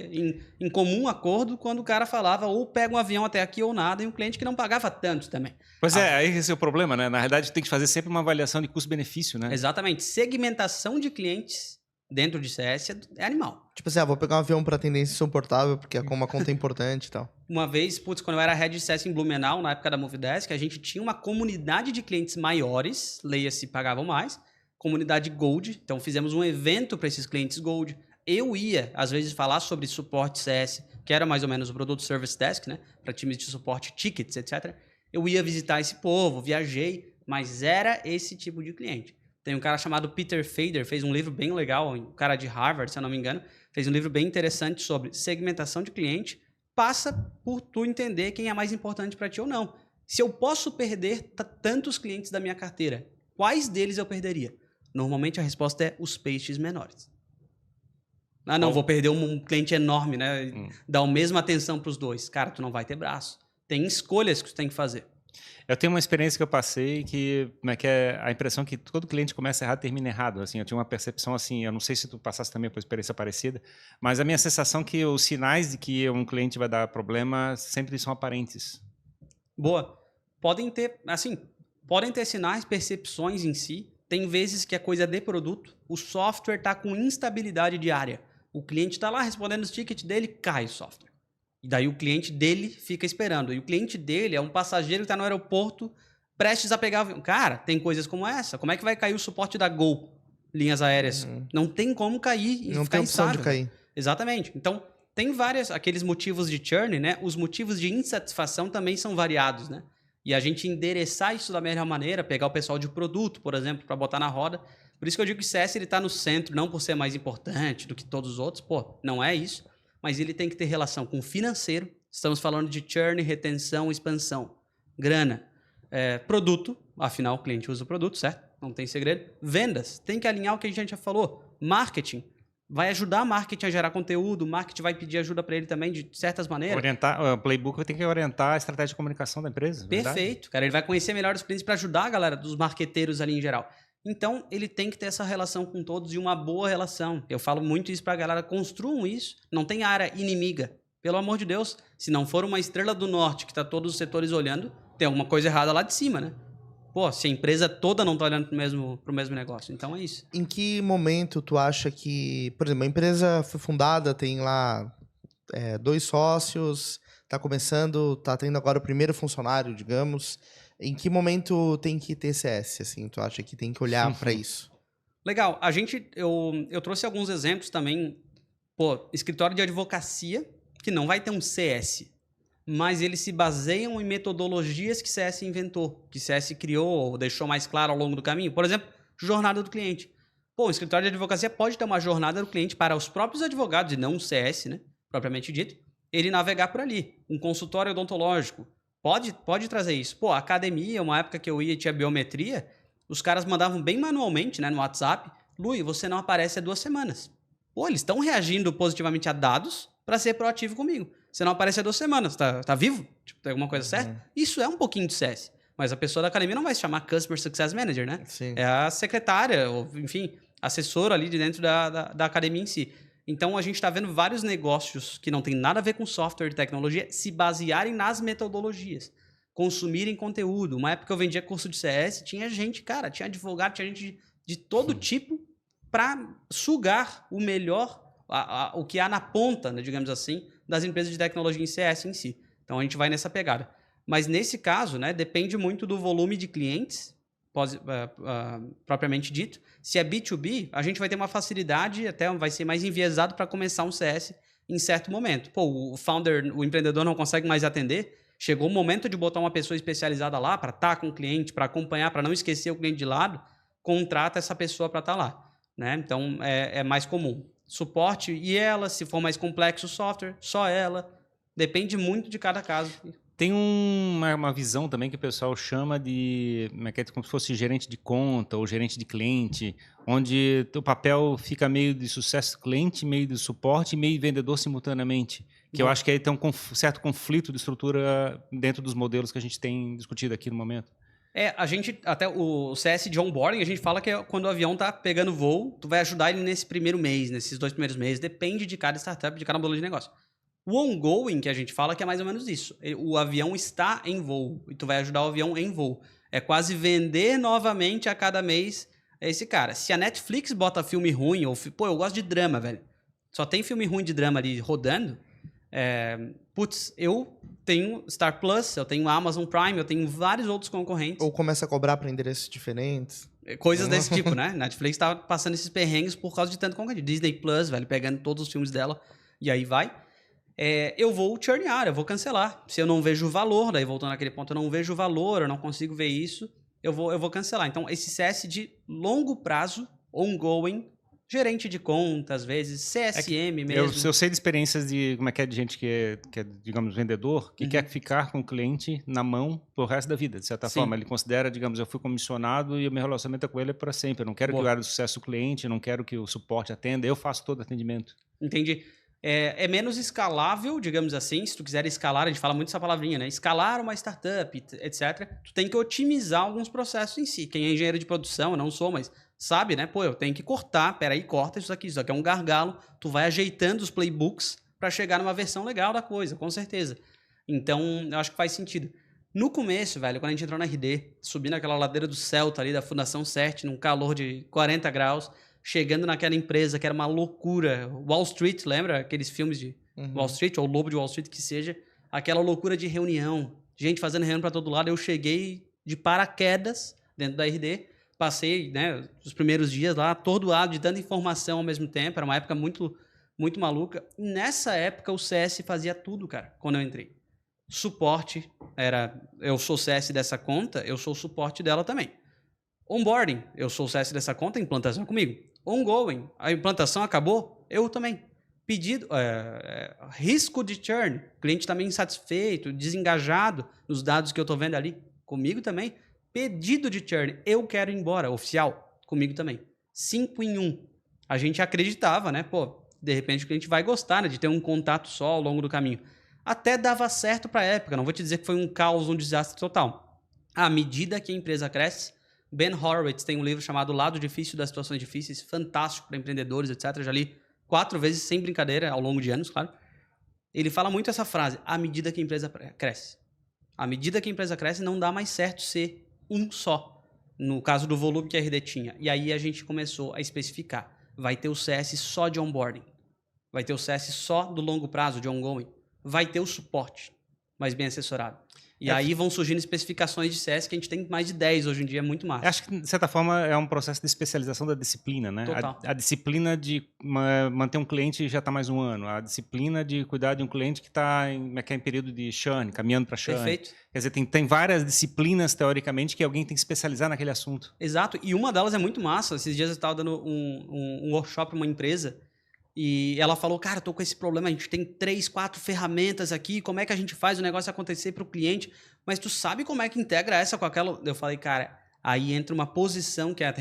em comum acordo, quando o cara falava ou pega um avião até aqui ou nada, e um cliente que não pagava tanto também. Pois aí esse é o problema, né? Na realidade, tem que fazer sempre uma avaliação de custo-benefício, né? Exatamente. Segmentação de clientes dentro de CS é animal. Tipo assim, vou pegar um avião para atendência insuportável, porque uma conta é importante e tal. Uma vez, quando eu era head de CS em Blumenau, na época da Movidesk, a gente tinha uma comunidade de clientes maiores, leia-se, pagavam mais, comunidade Gold, então fizemos um evento para esses clientes Gold. Eu ia, às vezes, falar sobre suporte CS, que era mais ou menos o produto Service Desk, né, para times de suporte, tickets, etc. Eu ia visitar esse povo, viajei, mas era esse tipo de cliente. Tem um cara chamado Peter Fader, fez um livro bem legal, um cara de Harvard, se eu não me engano, fez um livro bem interessante sobre segmentação de cliente. Passa por tu entender quem é mais importante para ti ou não. Se eu posso perder tantos clientes da minha carteira, quais deles eu perderia? Normalmente a resposta é os peixes menores. Não, vou perder um cliente enorme, né? Dar a mesma atenção para os dois. Cara, tu não vai ter braço. Tem escolhas que tu tem que fazer. Eu tenho uma experiência que eu passei que é a impressão que todo cliente começa errado, termina errado. Assim, eu tinha uma percepção assim, eu não sei se tu passasse também por experiência parecida, mas a minha sensação é que os sinais de que um cliente vai dar problema sempre são aparentes. Boa. Podem ter sinais, percepções em si. Tem vezes que a coisa é de produto, o software está com instabilidade diária. O cliente está lá respondendo os tickets dele, cai o software. E daí o cliente dele fica esperando. E o cliente dele é um passageiro que está no aeroporto prestes a pegar o avião. Cara, tem coisas como essa. Como é que vai cair o suporte da Gol, linhas aéreas? Não tem como cair e não ficar tem opção instável. de cair. Exatamente. Então, tem aqueles motivos de churn, né? Os motivos de insatisfação também são variados, né? E a gente endereçar isso da melhor maneira, pegar o pessoal de produto, por exemplo, para botar na roda. Por isso que eu digo que o CS está no centro, não por ser mais importante do que todos os outros. Pô, não é isso. Mas ele tem que ter relação com o financeiro. Estamos falando de churn, retenção, expansão. Grana. Produto, afinal o cliente usa o produto, certo? Não tem segredo. Vendas, tem que alinhar o que a gente já falou. Marketing, vai ajudar a marketing a gerar conteúdo, o marketing vai pedir ajuda para ele também de certas maneiras. O playbook tem que orientar a estratégia de comunicação da empresa. Perfeito, verdade? Cara. Ele vai conhecer melhor os clientes para ajudar a galera dos marqueteiros ali em geral. Então, ele tem que ter essa relação com todos e uma boa relação. Eu falo muito isso pra galera, construam isso. Não tem área inimiga. Pelo amor de Deus, se não for uma estrela do norte que tá todos os setores olhando, tem alguma coisa errada lá de cima, né? Pô, se a empresa toda não tá olhando pro mesmo negócio. Então é isso. Em que momento tu acha que... Por exemplo, a empresa foi fundada, tem lá 2 sócios, tá começando, tá tendo agora o primeiro funcionário, digamos... Em que momento tem que ter CS, assim? Tu acha que tem que olhar para isso? Legal. Eu trouxe alguns exemplos também. Pô, escritório de advocacia, que não vai ter um CS, mas eles se baseiam em metodologias que CS inventou, que CS criou ou deixou mais claro ao longo do caminho. Por exemplo, jornada do cliente. Pô, o escritório de advocacia pode ter uma jornada do cliente para os próprios advogados, e não um CS, né? Propriamente dito. Ele navegar por ali. Um consultório odontológico. Pode trazer isso. Pô, a academia, uma época que eu ia e tinha biometria, os caras mandavam bem manualmente, né, no WhatsApp, Lui, você não aparece há 2 semanas. Pô, eles estão reagindo positivamente a dados para ser proativo comigo. Você não aparece há 2 semanas, tá vivo? Tipo, tem alguma coisa certa? Isso é um pouquinho de CS. Mas a pessoa da academia não vai se chamar Customer Success Manager, né? Sim. É a secretária, ou enfim, assessora ali de dentro da academia em si. Então, a gente está vendo vários negócios que não tem nada a ver com software e tecnologia se basearem nas metodologias, consumirem conteúdo. Uma época eu vendia curso de CS, tinha gente, cara, tinha advogado, tinha gente de todo tipo para sugar o melhor, o que há na ponta, né, digamos assim, das empresas de tecnologia em CS em si. Então, a gente vai nessa pegada. Mas, nesse caso, né, depende muito do volume de clientes, propriamente dito. Se é B2B, a gente vai ter uma facilidade, até vai ser mais enviesado para começar um CS em certo momento. Pô, o founder, o empreendedor não consegue mais atender, chegou o momento de botar uma pessoa especializada lá para estar com o cliente, para acompanhar, para não esquecer o cliente de lado, contrata essa pessoa para estar lá. né? Então, é mais comum. Suporte e ela, se for mais complexo o software, só ela. Depende muito de cada caso. Tem uma visão também que o pessoal chama de como se fosse gerente de conta ou gerente de cliente, onde o papel fica meio de sucesso cliente, meio de suporte e meio de vendedor simultaneamente. Que eu acho que aí tem um certo conflito de estrutura dentro dos modelos que a gente tem discutido aqui no momento. A gente, até o CS de onboarding, a gente fala que é quando o avião tá pegando voo, tu vai ajudar ele nesse primeiro mês, nesses 2 primeiros meses, depende de cada startup, de cada modelo de negócio. O ongoing, que a gente fala, que é mais ou menos isso. O avião está em voo e tu vai ajudar o avião em voo. É quase vender novamente a cada mês esse cara. Se a Netflix bota filme ruim, ou pô, eu gosto de drama, velho. Só tem filme ruim de drama ali rodando. Eu tenho Star Plus, eu tenho Amazon Prime, eu tenho vários outros concorrentes. Ou começa a cobrar para endereços diferentes. Coisas desse tipo, né? Netflix tava passando esses perrengues por causa de tanto concorrente. Disney Plus, velho, pegando todos os filmes dela e aí vai. Eu vou churnear, eu vou cancelar. Se eu não vejo o valor, daí voltando naquele ponto, eu não vejo o valor, eu não consigo ver isso, eu vou cancelar. Então, esse CS de longo prazo, ongoing, gerente de conta, às vezes, CSM mesmo. Eu sei de experiências de como é de gente que é, digamos, vendedor, que quer ficar com o cliente na mão pro resto da vida, de certa forma. Ele considera, digamos, eu fui comissionado e o meu relacionamento com ele é para sempre. Eu não quero que o área do sucesso do cliente, não quero que o suporte atenda, eu faço todo o atendimento. Entendi. É menos escalável, digamos assim, se tu quiser escalar, a gente fala muito essa palavrinha, né? Escalar uma startup, etc. Tu tem que otimizar alguns processos em si. Quem é engenheiro de produção, eu não sou, mas sabe, né? Pô, eu tenho que cortar, peraí, corta isso aqui é um gargalo. Tu vai ajeitando os playbooks para chegar numa versão legal da coisa, com certeza. Então, eu acho que faz sentido. No começo, velho, quando a gente entrou na RD, subindo aquela ladeira do Celta ali da Fundação CERT, num calor de 40 graus, chegando naquela empresa que era uma loucura. Wall Street, lembra? Aqueles filmes de Wall Street, ou Lobo de Wall Street, que seja. Aquela loucura de reunião. Gente fazendo reunião para todo lado. Eu cheguei de paraquedas dentro da RD. Passei, né, os primeiros dias lá, atordoado de tanta informação ao mesmo tempo. Era uma época muito, muito maluca. E nessa época, o CS fazia tudo, cara, quando eu entrei. Suporte eu sou o CS dessa conta, eu sou o suporte dela também. Onboarding, eu sou o CS dessa conta, implantação comigo. Ongoing, a implantação acabou, eu também. Pedido, risco de churn, cliente também insatisfeito, desengajado nos dados que eu estou vendo ali, comigo também. Pedido de churn, eu quero ir embora, oficial, comigo também. 5 em 1. A gente acreditava, né? Pô, de repente o cliente vai gostar, né, de ter um contato só ao longo do caminho. Até dava certo para a época, não vou te dizer que foi um caos, um desastre total. À medida que a empresa cresce, Ben Horowitz tem um livro chamado O Lado Difícil das Situações Difíceis, fantástico para empreendedores, etc. Já li 4 vezes, sem brincadeira, ao longo de anos, claro. Ele fala muito essa frase, à medida que a empresa cresce. À medida que a empresa cresce, não dá mais certo ser um só, no caso do volume que a RD tinha. E aí a gente começou a especificar. Vai ter o CS só de onboarding. Vai ter o CS só do longo prazo, de ongoing. Vai ter o suporte, mas bem assessorado. E aí vão surgindo especificações de CS que a gente tem mais de 10 hoje em dia, é muito massa. Acho que, de certa forma, é um processo de especialização da disciplina, né? Total. A disciplina de manter um cliente já está mais um ano. A disciplina de cuidar de um cliente que está em período de churn, caminhando para churn. Perfeito. Quer dizer, tem várias disciplinas, teoricamente, que alguém tem que especializar naquele assunto. Exato. E uma delas é muito massa. Esses dias eu estava dando um workshop para uma empresa e ela falou, cara, eu tô com esse problema, a gente tem 3, 4 ferramentas aqui, como é que a gente faz o negócio acontecer para o cliente? Mas tu sabe como é que integra essa com aquela? Eu falei, cara, aí entra uma posição que é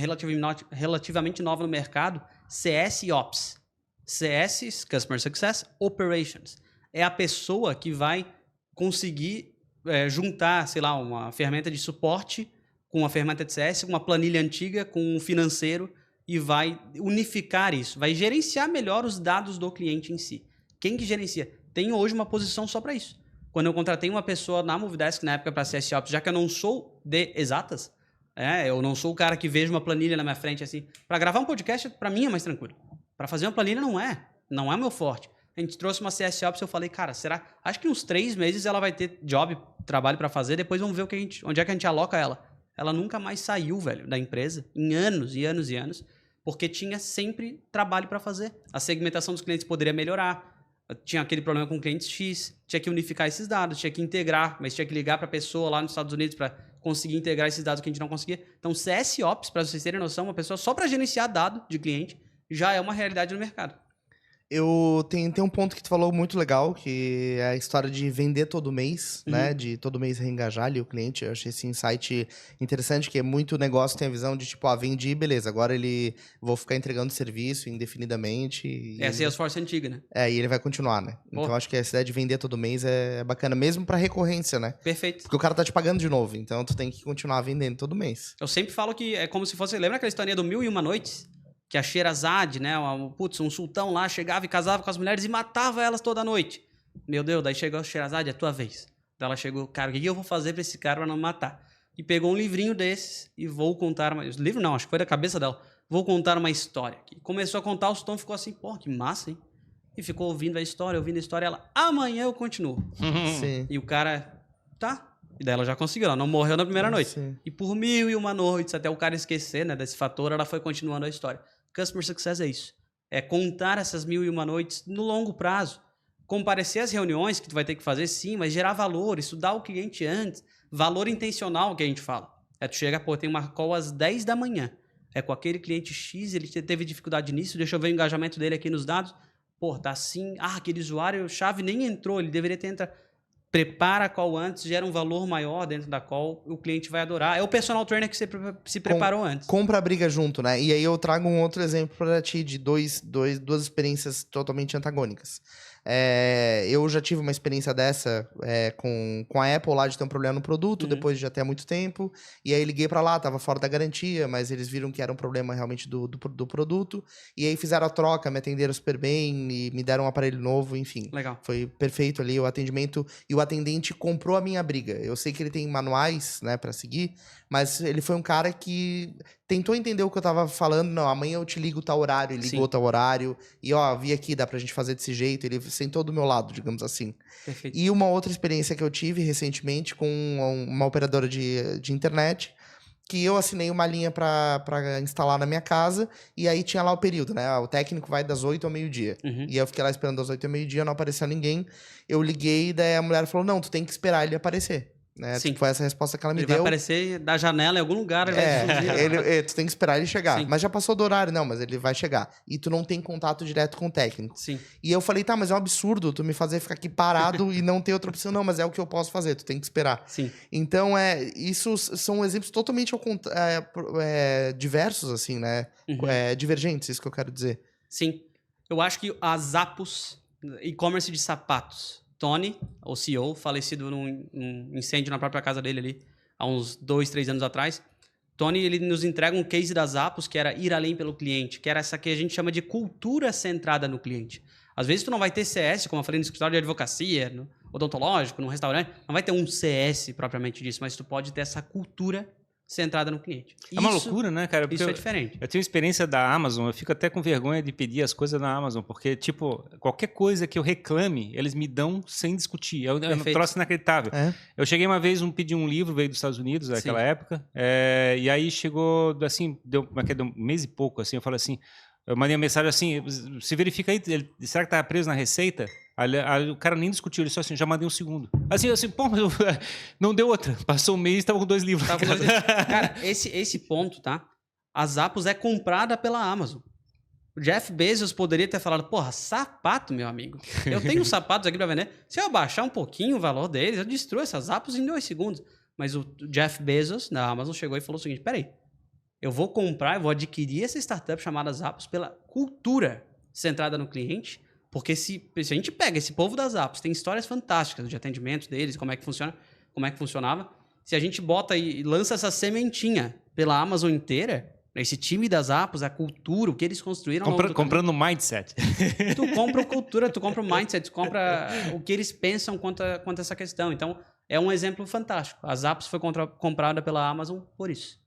relativamente nova no mercado, CS e Ops. CS, Customer Success, Operations. É a pessoa que vai conseguir juntar, sei lá, uma ferramenta de suporte com uma ferramenta de CS, com uma planilha antiga, com um financeiro, e vai unificar isso, vai gerenciar melhor os dados do cliente em si. Quem que gerencia? Tem hoje uma posição só para isso. Quando eu contratei uma pessoa na Movidesk, na época para CS Ops, já que eu não sou de exatas, eu não sou o cara que vejo uma planilha na minha frente assim. Para gravar um podcast, para mim é mais tranquilo. Para fazer uma planilha não é meu forte. A gente trouxe uma CS Ops e eu falei, cara, será? Acho que uns 3 meses ela vai ter trabalho para fazer, depois vamos ver onde é que a gente aloca ela. Ela nunca mais saiu, velho, da empresa, em anos e anos e anos, porque tinha sempre trabalho para fazer. A segmentação dos clientes poderia melhorar. Tinha aquele problema com clientes X, tinha que unificar esses dados, tinha que integrar, mas tinha que ligar para a pessoa lá nos Estados Unidos para conseguir integrar esses dados que a gente não conseguia. Então, CSOps, para vocês terem noção, uma pessoa só para gerenciar dado de cliente, já é uma realidade no mercado. Tem um ponto que tu falou muito legal, que é a história de vender todo mês, né? De todo mês reengajar ali o cliente. Eu achei esse insight interessante, que é muito negócio tem a visão de tipo, vendi, beleza, agora vou ficar entregando serviço indefinidamente. É a Salesforce antiga, né? E ele vai continuar, né? Então eu acho que essa ideia de vender todo mês é bacana, mesmo pra recorrência, né? Perfeito. Porque o cara tá te pagando de novo, então tu tem que continuar vendendo todo mês. Eu sempre falo que é como se fosse... Lembra aquela historinha do 1001 Noites? Que a Sherazade, né, um sultão lá, chegava e casava com as mulheres e matava elas toda noite. Meu Deus, daí chegou a Sherazade, é tua vez. Daí ela chegou, cara, o que eu vou fazer pra esse cara pra não me matar? E pegou um livrinho desses e vou contar... Livro não, acho que foi da cabeça dela. Vou contar uma história. E começou a contar, o sultão ficou assim, pô, que massa, hein? E ficou ouvindo a história, ela, amanhã eu continuo. Sim. E o cara, tá... E daí ela já conseguiu, ela não morreu na primeira noite. Sim. E por 1001 noites, até o cara esquecer, né, desse fator, ela foi continuando a história. Customer Success é isso. É contar essas 1001 noites no longo prazo. Comparecer às reuniões que tu vai ter que fazer, sim, mas gerar valor, estudar o cliente antes. Valor intencional que a gente fala. Tu chega, pô, tem uma call às 10 da manhã. É com aquele cliente X, ele teve dificuldade nisso, deixa eu ver o engajamento dele aqui nos dados. Pô, tá assim, aquele usuário-chave nem entrou, ele deveria ter entrado. Prepara a call antes, gera um valor maior dentro da call, o cliente vai adorar. É o personal trainer que você se preparou antes. Compra a briga junto, né? E aí eu trago um outro exemplo para ti de duas experiências totalmente antagônicas. Eu já tive uma experiência dessa com a Apple lá de ter um problema no produto, depois de já ter há muito tempo. E aí liguei para lá, tava fora da garantia, mas eles viram que era um problema realmente do produto. E aí fizeram a troca, me atenderam super bem e me deram um aparelho novo, enfim. Legal. Foi perfeito ali o atendimento. E o atendente comprou a minha briga. Eu sei que ele tem manuais, né, para seguir, mas ele foi um cara que tentou entender o que eu tava falando. Não, amanhã eu te ligo tal horário, ele ligou tal horário. E vi aqui, dá pra gente fazer desse jeito. Ele sentou do meu lado, digamos assim. Perfeito. E uma outra experiência que eu tive recentemente com uma operadora de internet, que eu assinei uma linha para instalar na minha casa, e aí tinha lá o período, né? O técnico vai das 8 ao meio-dia. E eu fiquei lá esperando das 8 ao meio-dia, não apareceu ninguém. Eu liguei, daí a mulher falou, não, tu tem que esperar ele aparecer. Né? Sim. Tipo, foi essa a resposta que ela me ele deu. Vai aparecer da janela em algum lugar. Tu tem que esperar ele chegar. Sim. Mas já passou do horário, não, mas ele vai chegar. E tu não tem contato direto com o técnico. Sim. E eu falei, tá, mas é um absurdo tu me fazer ficar aqui parado e não ter outra opção. Não, mas é o que eu posso fazer, tu tem que esperar. Sim. Então, isso são exemplos totalmente diversos, assim, né? Divergentes, isso que eu quero dizer. Sim. Eu acho que a Zappos, e-commerce de sapatos, Tony, o CEO, falecido num incêndio na própria casa dele ali, há uns 2, 3 anos atrás. Tony, ele nos entrega um case da Zappos, que era ir além pelo cliente, que era essa que a gente chama de cultura centrada no cliente. Às vezes tu não vai ter CS, como eu falei no escritório de advocacia, no odontológico, no restaurante, não vai ter um CS propriamente disso, mas tu pode ter essa cultura centrada no cliente. É uma loucura, né, cara? Porque isso é diferente. Eu tenho experiência da Amazon, eu fico até com vergonha de pedir as coisas na Amazon, porque, tipo, qualquer coisa que eu reclame, eles me dão sem discutir. É um troço inacreditável. Eu cheguei uma vez, pedi um livro, veio dos Estados Unidos, naquela época, e aí chegou, assim, deu um mês e pouco, assim, eu falei assim, eu mandei uma mensagem assim, se verifica aí, será que tá preso na receita? Aí, o cara nem discutiu, ele só assim, já mandei um segundo. Assim, pô, mas não deu outra. Passou um mês e tava com 2 livros. Cara, esse ponto, tá? A Zappos é comprada pela Amazon. O Jeff Bezos poderia ter falado, porra, sapato, meu amigo. Eu tenho sapatos aqui pra vender. Se eu abaixar um pouquinho o valor deles, eu destruo essas Zappos em 2 segundos. Mas o Jeff Bezos, da Amazon, chegou e falou o seguinte, peraí, eu vou adquirir essa startup chamada Zappos pela cultura centrada no cliente. Porque se a gente pega esse povo das Zappos, tem histórias fantásticas de atendimento deles, como é que funcionava. Se a gente bota e lança essa sementinha pela Amazon inteira, esse time das Zappos, a cultura, o que eles construíram... Comprando o mindset. Tu compra a cultura, tu compra o mindset, tu compra o que eles pensam quanto a essa questão. Então, é um exemplo fantástico. A Zappos foi comprada pela Amazon por isso.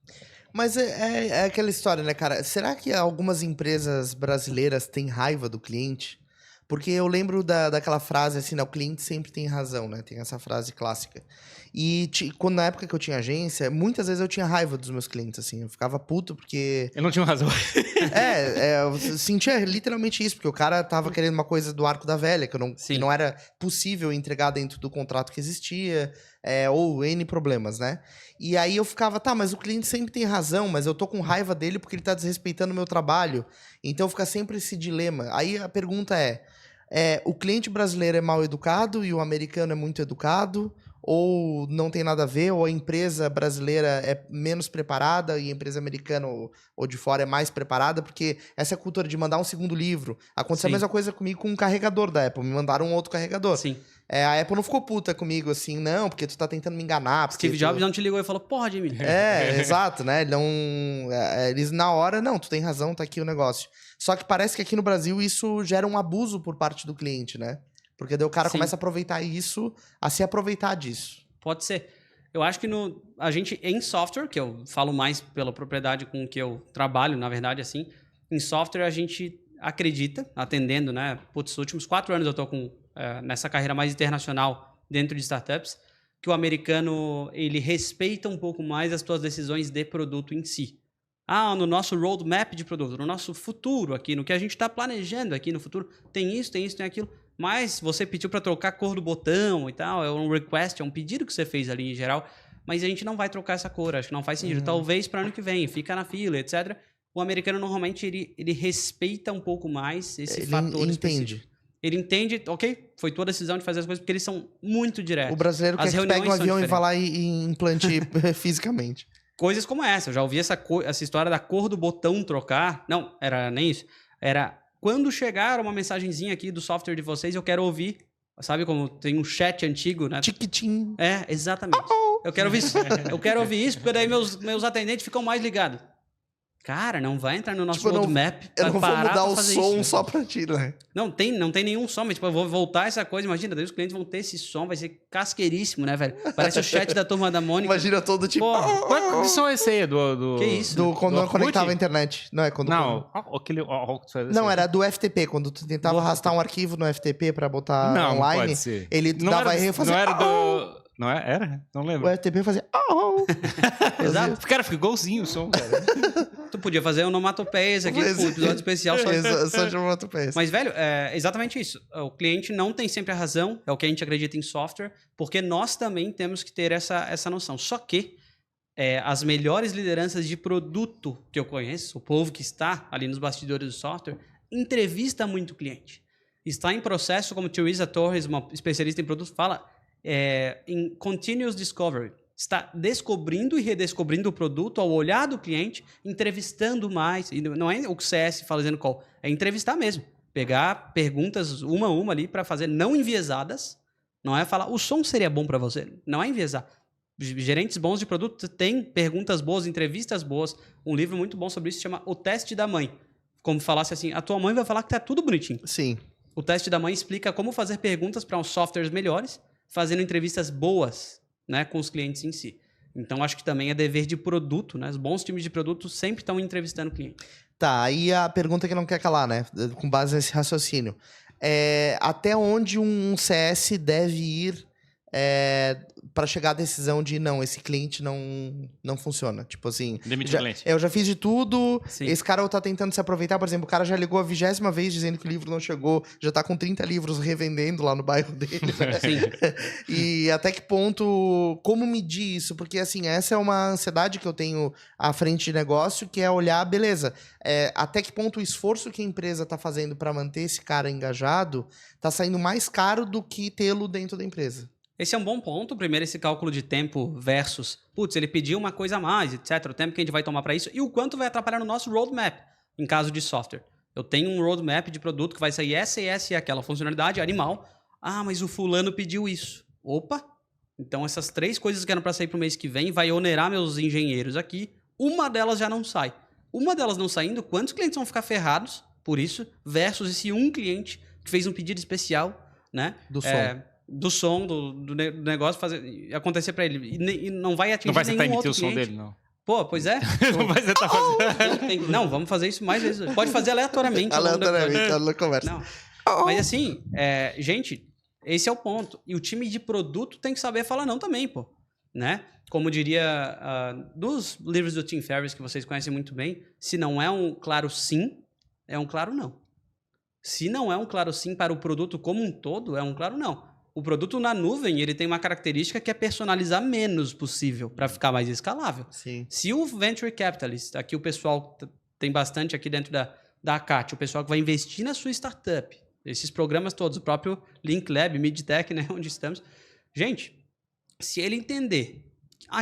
Mas é aquela história, né, cara? Será que algumas empresas brasileiras têm raiva do cliente? Porque eu lembro daquela frase assim, né, o cliente sempre tem razão, né? Tem essa frase clássica. E quando, na época que eu tinha agência, muitas vezes eu tinha raiva dos meus clientes, assim. Eu ficava puto porque... Eu não tinha razão. eu sentia literalmente isso, porque o cara tava querendo uma coisa do arco da velha, que não era possível entregar dentro do contrato que existia, ou N problemas, né? E aí eu ficava, tá, mas o cliente sempre tem razão, mas eu tô com raiva dele porque ele tá desrespeitando o meu trabalho. Então fica sempre esse dilema. Aí a pergunta o cliente brasileiro é mal educado e o americano é muito educado? Ou não tem nada a ver, ou a empresa brasileira é menos preparada e a empresa americana ou de fora é mais preparada, porque essa cultura de mandar um segundo livro. Aconteceu a mesma coisa comigo com um carregador da Apple, me mandaram um outro carregador. Sim. A Apple não ficou puta comigo assim, não, porque tu tá tentando me enganar. Steve Jobs não te ligou e falou, porra, Jimmy. Exato, né? Eles na hora, não, tu tem razão, tá aqui o negócio. Só que parece que aqui no Brasil isso gera um abuso por parte do cliente, né? Porque daí o cara começa a aproveitar isso, a se aproveitar disso. Pode ser. Eu acho que a gente, em software, que eu falo mais pela propriedade com que eu trabalho, na verdade, assim, em software a gente acredita, atendendo, né? Putz, os últimos 4 anos eu tô nessa carreira mais internacional dentro de startups, que o americano, ele respeita um pouco mais as tuas decisões de produto em si. No nosso roadmap de produto, no nosso futuro aqui, no que a gente está planejando aqui no futuro, tem isso, tem aquilo. Mas você pediu para trocar a cor do botão e tal, é um request, é um pedido que você fez ali em geral, mas a gente não vai trocar essa cor, acho que não faz sentido. Talvez para ano que vem, fica na fila, etc. O americano normalmente ele respeita um pouco mais esse fator específico. Ele entende, ok, foi tua decisão de fazer as coisas, porque eles são muito diretos. O brasileiro quer que pegue um avião e vá lá e implante fisicamente. Coisas como essa, eu já ouvi essa história da cor do botão trocar. Não, era nem isso. Era... Quando chegar uma mensagenzinha aqui do software de vocês, eu quero ouvir. Sabe como tem um chat antigo, né? Tiquitim. Exatamente. Eu quero ouvir isso. Eu quero ouvir isso, porque daí meus atendentes ficam mais ligados. Cara, não vai entrar no nosso roadmap. Eu não vou mudar o som só pra ti, né? Não tem nenhum som, mas tipo, eu vou voltar essa coisa. Imagina, daí os clientes vão ter esse som, vai ser casqueiríssimo, né, velho? Parece o chat da Turma da Mônica. Imagina todo tipo... Que som é esse aí? Que isso? Quando não conectava a internet. Não, quando... Não, não, era do FTP. Quando tu tentava arrastar um arquivo no FTP pra botar online, pode ser. ele dava erro e fazia... Não era do... Não é? Era? Não lembro. O FTP fazia... Exato. Cara, ficou igualzinho o som, cara. Tu podia fazer onomatopeias aqui, um episódio especial só de onomatopeias. Mas, velho, é exatamente isso. O cliente não tem sempre a razão, é o que a gente acredita em software, porque nós também temos que ter essa noção. Só que as melhores lideranças de produto que eu conheço, o povo que está ali nos bastidores do software, entrevista muito o cliente. Está em processo, como Teresa Torres, uma especialista em produto, fala... em continuous discovery. Está descobrindo e redescobrindo o produto ao olhar do cliente, entrevistando mais. E não é o CS fazendo call, é entrevistar mesmo. Pegar perguntas uma a uma ali para fazer não enviesadas. Não é falar, o som seria bom para você. Não é enviesar. Gerentes bons de produto têm perguntas boas, entrevistas boas. Um livro muito bom sobre isso se chama O Teste da Mãe. Como falasse assim, a tua mãe vai falar que tá tudo bonitinho. Sim. O Teste da Mãe explica como fazer perguntas para uns softwares melhores, fazendo entrevistas boas, né, com os clientes em si. Então, acho que também é dever de produto, né? Os bons times de produto sempre estão entrevistando o cliente. Tá, aí a pergunta que não quer calar, né? Com base nesse raciocínio. Até onde um CS deve ir para chegar à decisão de, não, esse cliente não funciona? Tipo assim... Demitir o cliente. Eu já fiz de tudo, Sim. Esse cara tá tentando se aproveitar, por exemplo, o cara já ligou a 20ª vez dizendo que o livro não chegou, já tá com 30 livros revendendo lá no bairro dele. Sim. E até que ponto, como medir isso? Porque, assim, essa é uma ansiedade que eu tenho à frente de negócio, que é olhar, beleza, até que ponto o esforço que a empresa tá fazendo para manter esse cara engajado tá saindo mais caro do que tê-lo dentro da empresa. Esse é um bom ponto. Primeiro, esse cálculo de tempo versus, putz, ele pediu uma coisa a mais, etc. O tempo que a gente vai tomar para isso e o quanto vai atrapalhar no nosso roadmap, em caso de software. Eu tenho um roadmap de produto que vai sair essa e aquela funcionalidade animal. Mas o fulano pediu isso. Opa! Então, essas 3 coisas que eram para sair para o mês que vem vai onerar meus engenheiros aqui. Uma delas já não sai. Uma delas não saindo, quantos clientes vão ficar ferrados por isso versus esse um cliente que fez um pedido especial, né? Do som. Do som, do negócio acontecer para ele. E não vai atingir nenhum outro cliente. Não vai tentar emitir o som dele, não. Pô, pois é. Não vai tentar fazer. Não, vamos fazer isso mais vezes. Pode fazer aleatoriamente. Ela conversa. Não. Mas assim, gente, esse é o ponto. E o time de produto tem que saber falar não também, pô. né? Como diria dos livros do Tim Ferriss, que vocês conhecem muito bem, se não é um claro sim, é um claro não. Se não é um claro sim para o produto como um todo, é um claro não. O produto na nuvem, ele tem uma característica que é personalizar menos possível para ficar mais escalável. Sim. Se o Venture Capitalist, aqui o pessoal tem bastante aqui dentro da ACAT, o pessoal que vai investir na sua startup, esses programas todos, o próprio Link Lab, MidTech, né, onde estamos. Gente, se ele entender,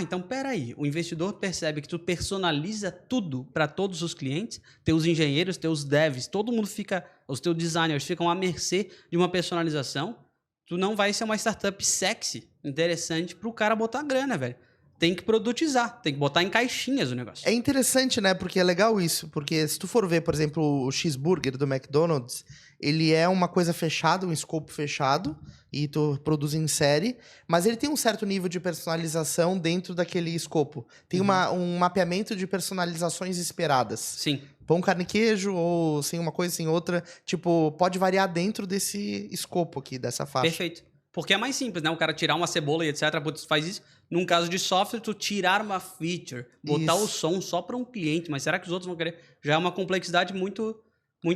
então peraí, o investidor percebe que tu personaliza tudo para todos os clientes, teus engenheiros, teus devs, todo mundo fica, os teus designers ficam à mercê de uma personalização, tu não vai ser uma startup sexy, interessante pro cara botar grana, velho. Tem que produtizar, tem que botar em caixinhas o negócio. É interessante, né? Porque é legal isso. Porque se tu for ver, por exemplo, o cheeseburger do McDonald's, ele é uma coisa fechada, um escopo fechado, e tu produz em série, mas ele tem um certo nível de personalização dentro daquele escopo. Tem um mapeamento de personalizações esperadas. Sim. Pão, carne e queijo, ou sem uma coisa, sem outra. Tipo, pode variar dentro desse escopo aqui, dessa faixa. Perfeito. Porque é mais simples, né? O cara tirar uma cebola e etc. Putz, faz isso. Num caso de software, tu tirar uma feature, botar o som só para um cliente, mas será que os outros vão querer? Já é uma complexidade muito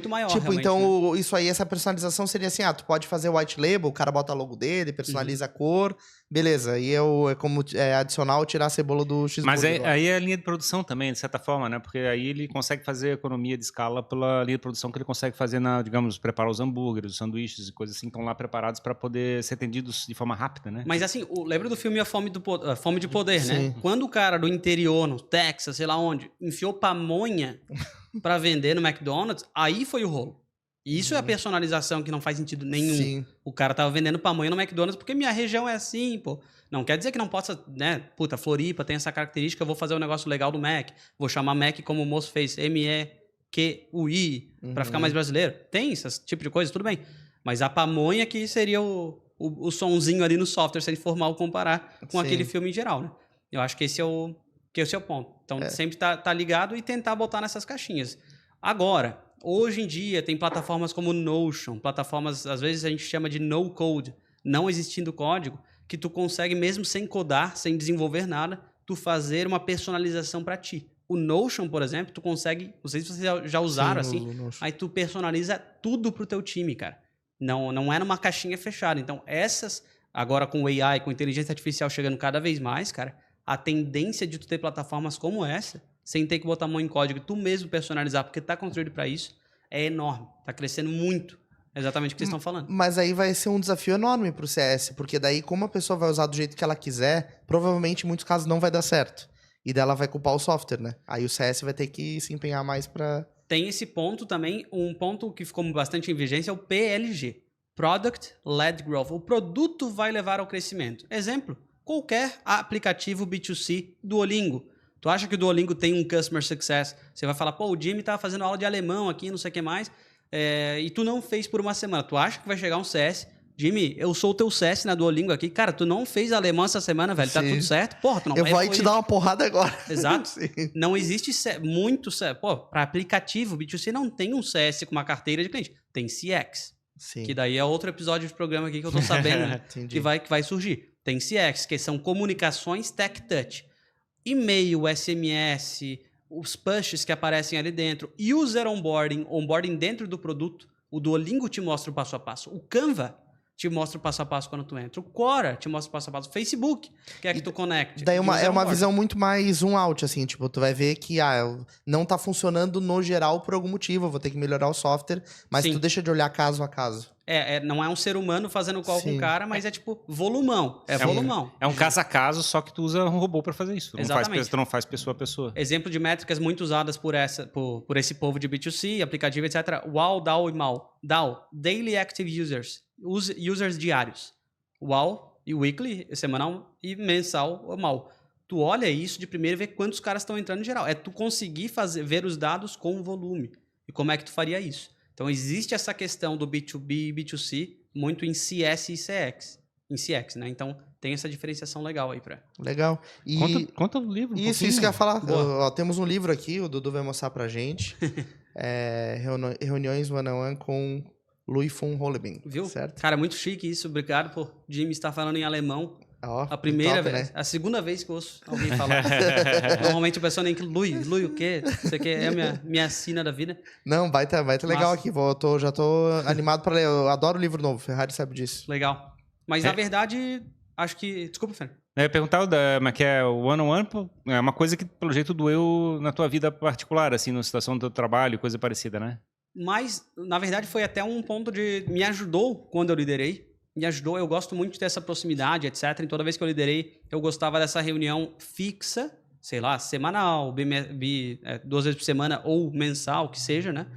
maior, tipo, realmente, então, né? isso aí, essa personalização seria assim, tu pode fazer o white label, o cara bota logo dele, personaliza a cor, beleza. E é como adicional tirar a cebola do cheeseburger. Mas aí é a linha de produção também, de certa forma, né? Porque aí ele consegue fazer economia de escala pela linha de produção que ele consegue fazer digamos, preparar os hambúrgueres, os sanduíches e coisas assim, que estão lá preparados para poder ser atendidos de forma rápida, né? Mas assim, lembra do filme A Fome de Poder, Sim. né? Quando o cara do interior, no Texas, sei lá onde, enfiou pamonha para vender no McDonald's, aí foi o rolo. E isso é a personalização que não faz sentido nenhum. Sim. O cara tava vendendo pamonha no McDonald's porque minha região é assim, pô. Não quer dizer que não possa, né? Puta, Floripa tem essa característica, eu vou fazer um negócio legal do Mac. Vou chamar Mac como o moço fez, MEQUI, pra ficar mais brasileiro. Tem esse tipo de coisa, tudo bem. Mas a pamonha que seria o sonzinho ali no software, se ele for mal comparar com aquele filme em geral, né? Eu acho que esse é o ponto. Então, sempre tá ligado e tentar botar nessas caixinhas. Agora, hoje em dia, tem plataformas como Notion, plataformas, às vezes a gente chama de no-code, não existindo código, que tu consegue, mesmo sem codar, sem desenvolver nada, tu fazer uma personalização para ti. O Notion, por exemplo, tu consegue, não sei se vocês já usaram assim, aí tu personaliza tudo pro teu time, cara. Não é numa caixinha fechada. Então, agora com o AI, com inteligência artificial chegando cada vez mais, cara, a tendência de tu ter plataformas como essa, sem ter que botar a mão em código, tu mesmo personalizar, porque tá construído para isso, é enorme. Tá crescendo muito. É exatamente o que vocês estão falando. Mas aí vai ser um desafio enorme pro CS, porque daí, como a pessoa vai usar do jeito que ela quiser, provavelmente em muitos casos não vai dar certo. E daí ela vai culpar o software, né? Aí o CS vai ter que se empenhar mais pra... Tem esse ponto também, um ponto que ficou bastante em vigência é o PLG. Product Led Growth. O produto vai levar ao crescimento. Exemplo, qualquer aplicativo B2C, Duolingo. Tu acha que o Duolingo tem um Customer Success? Você vai falar, pô, o Jimmy tá fazendo aula de alemão aqui, não sei o que mais, e tu não fez por uma semana. Tu acha que vai chegar um CS? Jimmy, eu sou o teu CS na Duolingo aqui. Cara, tu não fez alemão essa semana, velho. Tá tudo certo? Porra, tu não Eu vou aí te dar uma porrada agora. Exato. Sim. Não existe muito CS. Pô, para aplicativo, B2C não tem um CS com uma carteira de cliente. Tem CX. Sim. Que daí é outro episódio de programa aqui que eu tô sabendo que vai surgir. Tem CX, que são comunicações tech touch. E-mail, SMS, os pushes que aparecem ali dentro. User onboarding dentro do produto. O Duolingo te mostra o passo a passo. O Canva te mostra o passo a passo quando tu entra. O Quora te mostra o passo a passo. O Facebook quer que tu conecte. Daí é uma visão muito mais zoom out, assim. Tipo, tu vai ver que não tá funcionando no geral por algum motivo. Eu vou ter que melhorar o software. Mas tu deixa de olhar caso a caso. Não é um ser humano fazendo call com o cara, mas é tipo volumão. Volumão. É um caso a caso, só que tu usa um robô para fazer isso. Tu não faz pessoa a pessoa. Exemplo de métricas muito usadas por esse povo de B2C, aplicativo, etc. WOW, DAO e MAU. DAO, Daily Active Users. Users diários. WOW e Weekly, semanal, e mensal, o MAU. Tu olha isso de primeiro e vê quantos caras estão entrando em geral. É tu conseguir ver os dados com volume. E como é que tu faria isso? Então, existe essa questão do B2B e B2C muito em CS e CX. Em CX, né? Então, tem essa diferenciação legal aí pra... Legal. Conta o livro Isso que eu ia falar. Temos um livro aqui, o Dudu vai mostrar pra gente. Reuniões One-on-One com Louis von Hollebein. Viu? Certo? Cara, muito chique isso. Obrigado por Jimmy estar falando em alemão. Ó, A primeira top, vez. né? A segunda vez que eu ouço alguém falar. Normalmente a pessoa nem que Lui o quê? Isso aqui é a minha sina da vida. Não, baita legal Massa. aqui. Já tô animado pra ler. Eu adoro livro novo, Ferrari sabe disso. Legal. Mas na verdade, acho que. Desculpa, Fernando. Eu ia perguntar mas que é o one-on-one, é uma coisa que, pelo jeito, doeu na tua vida particular, assim, na situação do teu trabalho, coisa parecida, né? Mas, na verdade, foi até um ponto de... Me ajudou quando eu liderei. Me ajudou, eu gosto muito de ter essa proximidade, etc. E toda vez que eu liderei, eu gostava dessa reunião fixa, sei lá, semanal, 2 vezes por semana ou mensal, que seja, né?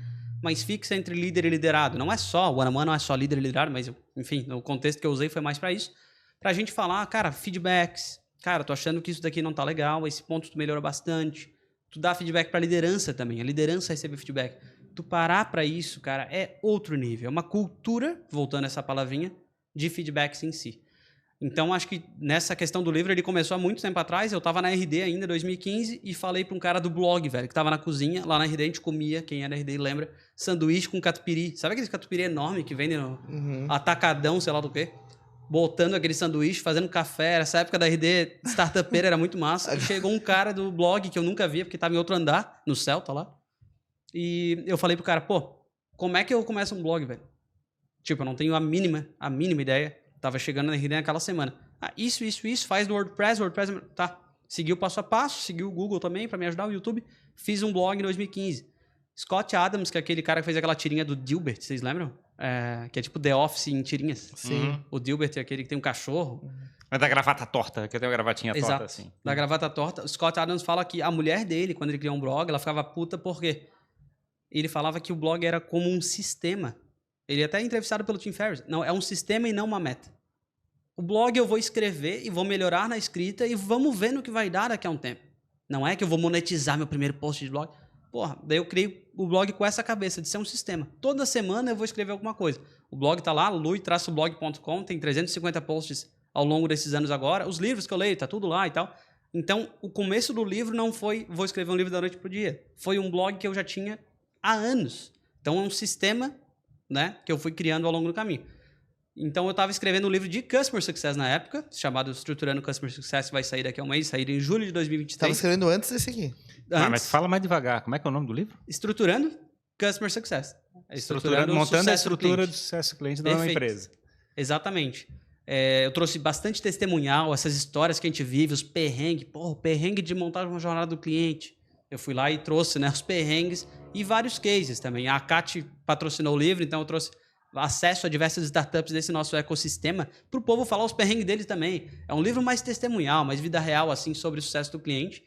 Mas fixa entre líder e liderado. Não é só, o one-on-one não é só líder e liderado, mas, enfim, no contexto que eu usei foi mais para isso. Pra gente falar, cara, feedbacks. Cara, tô achando que isso daqui não tá legal, esse ponto tu melhorou bastante. Tu dá feedback pra liderança também. A liderança recebe feedback. Tu parar pra isso, cara, é outro nível. É uma cultura, voltando a essa palavrinha, de feedbacks em si. Então, acho que nessa questão do livro, ele começou há muito tempo atrás. Eu tava na RD ainda, 2015, e falei pra um cara do blog, velho, que tava na cozinha. Lá na RD a gente comia, quem é da RD lembra, sanduíche com catupiry. Sabe aquele catupiry enorme que vende no atacadão, sei lá do quê? Botando aquele sanduíche, fazendo café. Essa época da RD startupeira era muito massa. E chegou um cara do blog que eu nunca via, porque tava em outro andar, no Celta lá. E eu falei pro cara, pô, como é que eu começo um blog, velho? Tipo, eu não tenho a mínima ideia. Tava chegando na RD naquela semana. Ah, isso, faz no WordPress. Tá. Segui o passo a passo, segui o Google também pra me ajudar, o YouTube. Fiz um blog em 2015. Scott Adams, que é aquele cara que fez aquela tirinha do Dilbert, vocês lembram? Que é tipo The Office em tirinhas. Sim. O Dilbert é aquele que tem um cachorro. Mas da gravata torta, que eu tenho uma gravatinha Exato. torta, assim. Da gravata torta. O Scott Adams fala que a mulher dele, quando ele criou um blog, ela ficava puta porque ele falava que o blog era como um sistema. Ele é até entrevistado pelo Tim Ferriss. Não, é um sistema e não uma meta. O blog eu vou escrever e vou melhorar na escrita e vamos ver no que vai dar daqui a um tempo. Não é que eu vou monetizar meu primeiro post de blog. Porra, daí eu criei o blog com essa cabeça de ser um sistema. Toda semana eu vou escrever alguma coisa. O blog tá lá, lui-blog.com, tem 350 posts ao longo desses anos agora. Os livros que eu leio, tá tudo lá e tal. Então, o começo do livro não foi vou escrever um livro da noite pro dia. Foi um blog que eu já tinha há anos. Então, é um sistema, né, que eu fui criando ao longo do caminho. Então, eu estava escrevendo um livro de Customer Success na época, chamado Estruturando Customer Success, vai sair daqui a um mês, sair em julho de 2023. Tava escrevendo antes desse aqui. Mas fala mais devagar. Como é que é o nome do livro? Estruturando Customer Success. Montando a estrutura do sucesso do cliente da nova empresa. Exatamente. Eu trouxe bastante testemunhal, essas histórias que a gente vive, os perrengues. Porra, o perrengue de montar uma jornada do cliente. Eu fui lá e trouxe, né, os perrengues e vários cases também. A Cat patrocinou o livro, então eu trouxe acesso a diversas startups desse nosso ecossistema para o povo falar os perrengues deles também. É um livro mais testemunhal, mais vida real, assim, sobre o sucesso do cliente.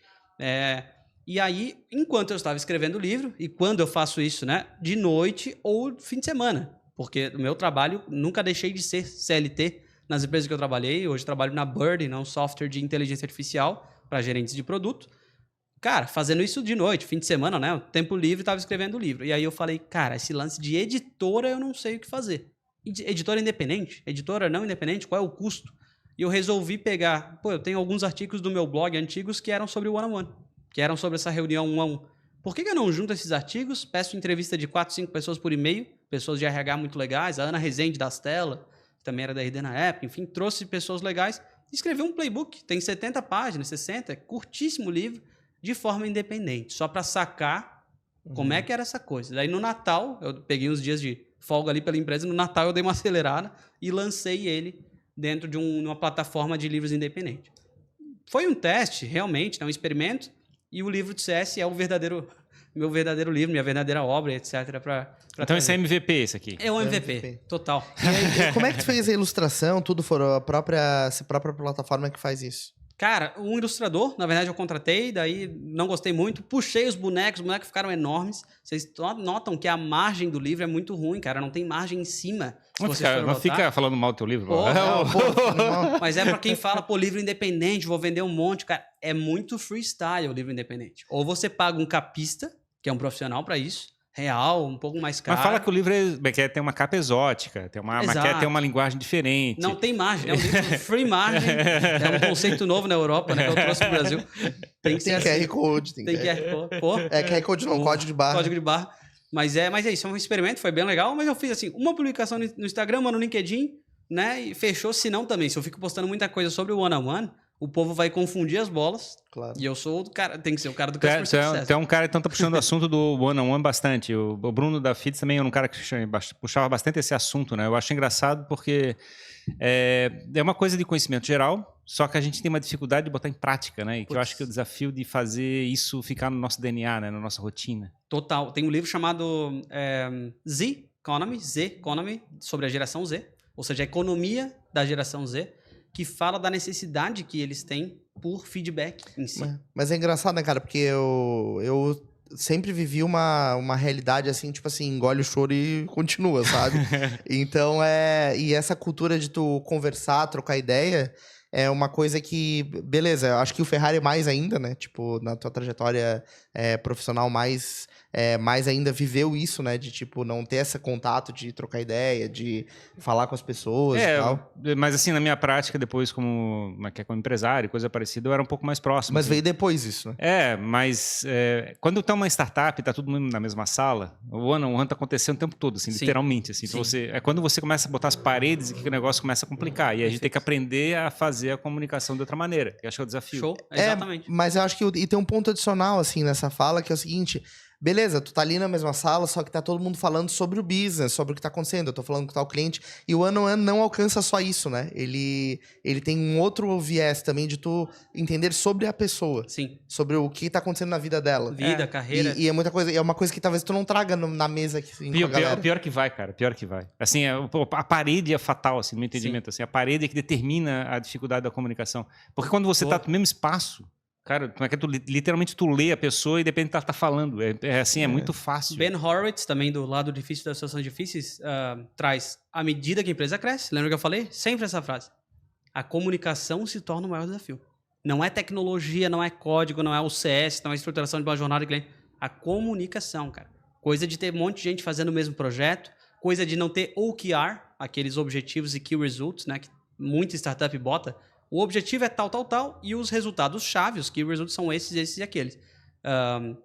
E aí, enquanto eu estava escrevendo o livro, e quando eu faço isso, né, de noite ou fim de semana, porque o meu trabalho, nunca deixei de ser CLT nas empresas que eu trabalhei. Hoje trabalho na Bird, um software de inteligência artificial para gerentes de produto. Cara, fazendo isso de noite, fim de semana, né? O tempo livre, estava escrevendo o livro. E aí eu falei, cara, esse lance de editora eu não sei o que fazer. Editora independente? Editora não independente? Qual é o custo? E eu resolvi pegar... eu tenho alguns artigos do meu blog antigos que eram sobre o one-on-one, que eram sobre essa reunião 1 a 1. Por que eu não junto esses artigos? Peço entrevista de 4, 5 pessoas por e-mail, pessoas de RH muito legais, a Ana Rezende da Stella, que também era da RD na época, enfim, trouxe pessoas legais. Escrevi um playbook, tem 70 páginas, 60, curtíssimo livro, de forma independente, só para sacar como é que era essa coisa. Daí no Natal, eu peguei uns dias de folga ali pela empresa, no Natal eu dei uma acelerada e lancei ele dentro de uma plataforma de livros independente. Foi um teste, realmente, um experimento, e o livro de CS é meu verdadeiro livro, minha verdadeira obra, etc. Então esse é MVP, esse aqui? É um MVP, total. E aí, como é que tu fez a ilustração, tudo? Foram a própria plataforma que faz isso? Cara, um ilustrador, na verdade eu contratei, daí não gostei muito, puxei os bonecos ficaram enormes. Vocês notam que a margem do livro é muito ruim, cara, não tem margem em cima. Não fica falando mal do teu livro. Mas é pra quem fala, livro independente, vou vender um monte, cara. É muito freestyle o livro independente. Ou você paga um capista, que é um profissional pra isso, real, um pouco mais caro. Mas fala que o livro tem uma capa exótica, tem uma linguagem diferente. Não tem margem, é um livro free margem, é um conceito novo na Europa, né, que eu trouxe pro Brasil. Tem QR Code. Tem QR Code. QR Code não, código de barra. Código de barra. Mas é isso, é um experimento, foi bem legal, mas eu fiz assim, uma publicação no Instagram, uma no LinkedIn, né? E fechou, se não também. Se eu fico postando muita coisa sobre o one-on-one, o povo vai confundir as bolas. Claro. E eu sou o cara, tem que ser o cara do customer success. Tu é um cara, então tá puxando o assunto do one-on-one bastante. O Bruno da FITS também era um cara que puxava bastante esse assunto, né? Eu acho engraçado porque é uma coisa de conhecimento geral, só que a gente tem uma dificuldade de botar em prática, né? E que eu acho que é o desafio de fazer isso ficar no nosso DNA, né? Na nossa rotina. Total. Tem um livro chamado Z Economy, sobre a geração Z, ou seja, a economia da geração Z, que fala da necessidade que eles têm por feedback em si. Mas é engraçado, né, cara? Porque eu sempre vivi uma realidade assim, tipo assim, engole o choro e continua, sabe? Então e essa cultura de tu conversar, trocar ideia, é uma coisa que, beleza, eu acho que o Ferrari mais ainda, né? Tipo, na tua trajetória profissional mais ainda viveu isso, né? De, tipo, não ter esse contato de trocar ideia, de falar com as pessoas e tal. Mas assim, na minha prática, depois como empresário, coisa parecida, eu era um pouco mais próximo. Mas assim. veio depois isso, né? Mas quando tá uma startup, tá todo mundo na mesma sala, o one-on-one tá acontecendo o tempo todo, assim, literalmente. Assim. Então quando você começa a botar as paredes, que o negócio começa a complicar. E a gente tem que aprender a fazer a comunicação de outra maneira, que eu acho que é o desafio. Show, exatamente. Mas eu acho que e tem um ponto adicional, assim, nessa fala, que é o seguinte... Beleza, tu tá ali na mesma sala, só que tá todo mundo falando sobre o business, sobre o que tá acontecendo. Eu tô falando com tal cliente. E o one-on-one não alcança só isso, né? Ele tem um outro viés também de tu entender sobre a pessoa. Sim. Sobre o que tá acontecendo na vida dela. Vida, carreira. E é muita coisa, é uma coisa que talvez tu não traga na mesa aqui, assim, com a galera. Pior que vai, cara. Pior que vai. Assim, a parede é fatal, assim, no meu entendimento. Assim, a parede é que determina a dificuldade da comunicação. Porque quando você tá no mesmo espaço, cara, como é que literalmente tu lê a pessoa e depende do que ela tá falando. É muito fácil. Ben Horowitz, também do lado difícil das situações difíceis, traz, à medida que a empresa cresce, lembra que eu falei? Sempre essa frase. A comunicação se torna o maior desafio. Não é tecnologia, não é código, não é o CS, não é estruturação de uma jornada de cliente. A comunicação, cara. Coisa de ter um monte de gente fazendo o mesmo projeto, coisa de não ter OKR, aqueles objetivos e key results, né, que muita startup bota. O objetivo é tal, e os resultados-chave, os key results, são esses e aqueles.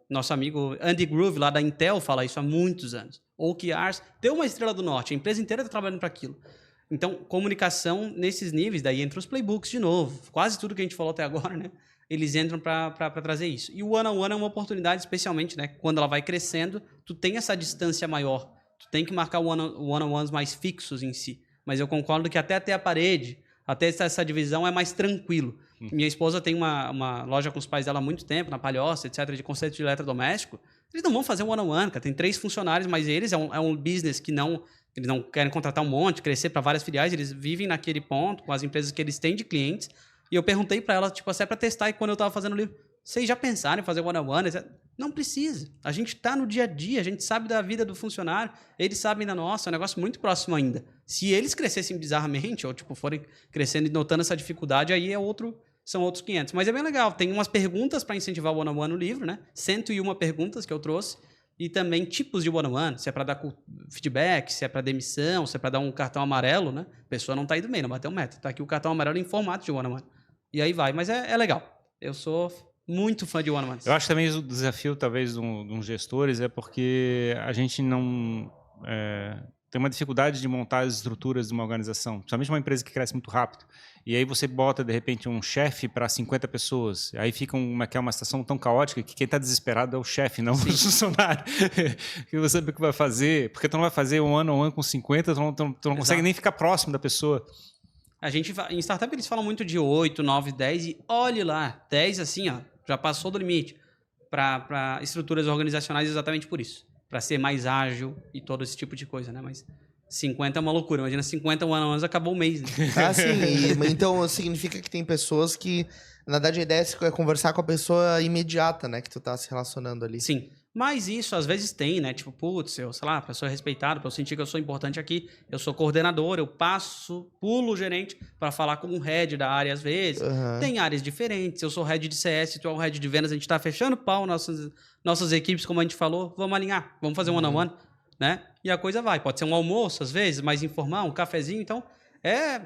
Nosso amigo Andy Grove, lá da Intel, fala isso há muitos anos. OKRs, deu uma estrela do norte, a empresa inteira está trabalhando para aquilo. Então, comunicação nesses níveis, daí entra os playbooks de novo. Quase tudo que a gente falou até agora, né? Eles entram para trazer isso. E o one-on-one é uma oportunidade, especialmente, né? Quando ela vai crescendo, tu tem essa distância maior. Tu tem que marcar one-on-ones mais fixos em si. Mas eu concordo que até ter a parede... Até essa divisão é mais tranquilo. Minha esposa tem uma loja com os pais dela há muito tempo, na Palhoça, etc., de conceito de eletrodoméstico. Eles não vão fazer um one-on-one, cara. Tem 3 funcionários, mas eles é um business que eles não querem contratar um monte, crescer para várias filiais. Eles vivem naquele ponto, com as empresas que eles têm de clientes. E eu perguntei para ela, tipo, se é para testar. E quando eu estava fazendo o livro, vocês já pensaram em fazer one-on-one? Não precisa. A gente está no dia a dia, a gente sabe da vida do funcionário, eles sabem da nossa, é um negócio muito próximo ainda. Se eles crescessem bizarramente, ou tipo, forem crescendo e notando essa dificuldade, aí são outros 500. Mas é bem legal, tem umas perguntas para incentivar o one-on-one no livro, né? 101 perguntas que eu trouxe, e também tipos de one-on-one, se é para dar feedback, se é para demissão, se é para dar um cartão amarelo, né? A pessoa não está aí do meio, não bateu meta. Está aqui o cartão amarelo em formato de one-on-one. E aí vai, mas é legal. Eu sou muito fã de one-on-ones. Eu acho também o desafio, talvez, de uns gestores é porque a gente não... tem uma dificuldade de montar as estruturas de uma organização, principalmente uma empresa que cresce muito rápido. E aí você bota, de repente, um chefe para 50 pessoas. Aí fica uma situação tão caótica que quem está desesperado é o chefe, não o funcionário. Que você sabe o que vai fazer, porque tu não vai fazer um one-on-one com 50, tu não consegue nem ficar próximo da pessoa. Em startup eles falam muito de 8, 9, 10 e olhe lá, 10 assim, ó, já passou do limite para estruturas organizacionais exatamente por isso. Para ser mais ágil e todo esse tipo de coisa, né? Mas 50 é uma loucura. Imagina 50 one-on-ones, acabou o mês. Né? Sim. Então significa que tem pessoas que, na verdade, a ideia é conversar com a pessoa imediata, né? Que tu tá se relacionando ali. Sim. Mas isso às vezes tem, né? Tipo, putz, sei lá, a pessoa é respeitada, para eu sentir que eu sou importante aqui, eu sou coordenador, eu pulo o gerente para falar com o head da área às vezes. Uhum. Tem áreas diferentes, eu sou head de CS, tu é o head de vendas, a gente tá fechando pau, nossas equipes, como a gente falou, vamos alinhar, vamos fazer um one-on-one, né? E a coisa vai. Pode ser um almoço, às vezes, mais informal, um cafezinho, então...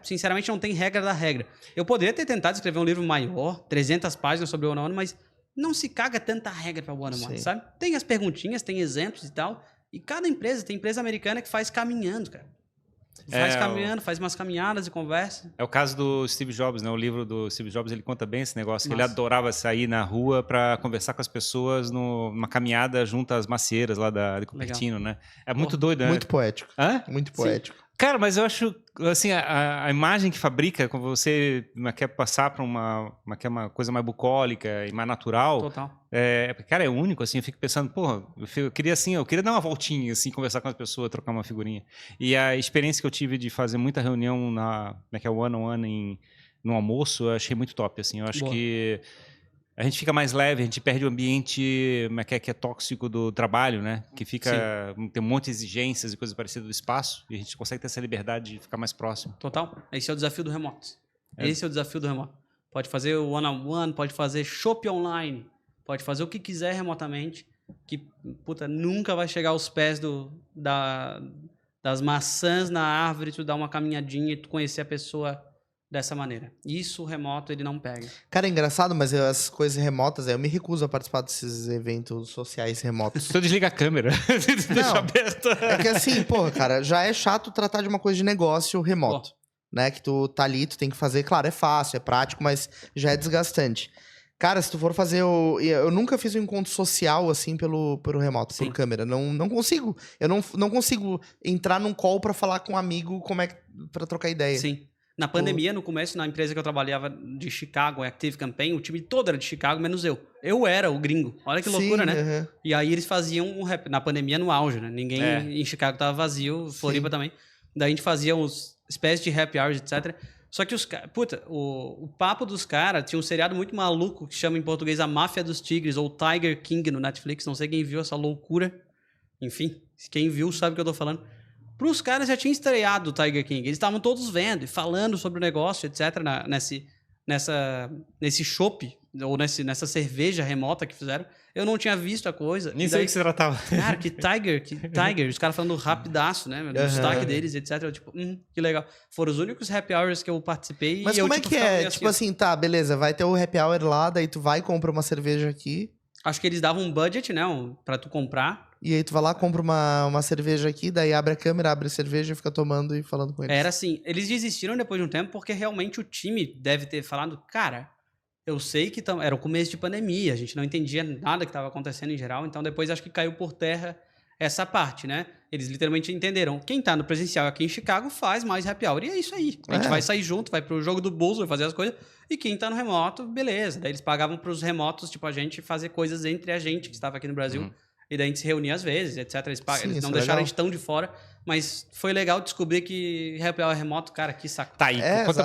sinceramente, não tem regra da regra. Eu poderia ter tentado escrever um livro maior, 300 páginas sobre o one-on-one, mas... Não se caga tanta regra para one-on-one, sabe? Tem as perguntinhas, tem exemplos e tal. E cada empresa, tem empresa americana que faz caminhando, cara. Faz caminhando, faz umas caminhadas e conversa. É o caso do Steve Jobs, né? O livro do Steve Jobs, ele conta bem esse negócio, que ele Nossa. adorava sair na rua para conversar com as pessoas numa caminhada junto às macieiras lá de Cupertino, né? É muito doido, né? Muito poético. Hã? Muito poético. Cara, mas eu acho, assim, a imagem que fabrica, quando você quer passar para uma coisa mais bucólica e mais natural, Total. cara, é único, assim, eu fico pensando, porra, eu queria dar uma voltinha, assim, conversar com as pessoas, trocar uma figurinha. E a experiência que eu tive de fazer muita reunião que é o one-on-one no almoço, eu achei muito top, assim, eu acho que a gente fica mais leve, a gente perde o ambiente que é tóxico do trabalho, né? Que tem um monte de exigências e coisas parecidas do espaço, e a gente consegue ter essa liberdade de ficar mais próximo. Total. Esse é o desafio do remoto. Esse é o desafio do remoto. Pode fazer o one-on-one, pode fazer shop online, pode fazer o que quiser remotamente, que, puta, nunca vai chegar aos pés das maçãs na árvore, tu dar uma caminhadinha e tu conhecer a pessoa dessa maneira. Isso o remoto ele não pega. Cara, é engraçado, mas as coisas remotas, eu me recuso a participar desses eventos sociais remotos. Só desliga a câmera. Deixa aberta. É que assim, porra, cara, já é chato tratar de uma coisa de negócio remoto. Né? Que tu tá ali, tu tem que fazer. Claro, é fácil, é prático, mas já é desgastante. Cara, se tu for fazer eu nunca fiz um encontro social, assim, pelo remoto, por câmera. Não consigo. Eu não consigo entrar num call pra falar com um amigo pra trocar ideia. Sim. Na pandemia, no começo, na empresa que eu trabalhava de Chicago, Active Campaign, o time todo era de Chicago, menos eu. Eu era o gringo. Olha que loucura, né? Uhum. E aí eles faziam na pandemia, no auge, né? Ninguém em Chicago tava vazio, Floripa também. Daí a gente fazia uns espécies de happy hours, etc. Só que os caras... Puta, o papo dos caras... Tinha um seriado muito maluco que chama em português A Máfia dos Tigres, ou Tiger King no Netflix. Não sei quem viu essa loucura. Enfim, quem viu sabe o que eu tô falando. Pros caras já tinha estreado o Tiger King. Eles estavam todos vendo e falando sobre o negócio, etc. Nesse chopp, ou nessa cerveja remota que fizeram. Eu não tinha visto a coisa. Nem sei o que se tratava. Cara, que Tiger. Os caras falando rapidaço, né? Do destaque deles, etc. Eu, tipo, que legal. Foram os únicos happy hours que eu participei. Mas e como eu, é que é? Tipo assim, tá, beleza, vai ter o happy hour lá, daí tu vai e compra uma cerveja aqui. Acho que eles davam um budget, né? Pra tu comprar. E aí tu vai lá, compra uma cerveja aqui, daí abre a câmera, abre a cerveja e fica tomando e falando com eles. Era assim, eles desistiram depois de um tempo porque realmente o time deve ter falado, cara, eu sei que era o começo de pandemia, a gente não entendia nada que estava acontecendo em geral, então depois acho que caiu por terra essa parte, né? Eles literalmente entenderam, quem tá no presencial aqui em Chicago faz mais happy hour, e é isso aí. A gente vai sair junto, vai pro jogo do Bulls, vai fazer as coisas, e quem tá no remoto, beleza. Daí eles pagavam pros remotos, tipo, a gente fazer coisas entre a gente que estava aqui no Brasil. E daí a gente se reunia às vezes, etc. Eles não deixaram a gente tão de fora. Mas foi legal descobrir que happy hour remoto, cara, que saco. Tá aí,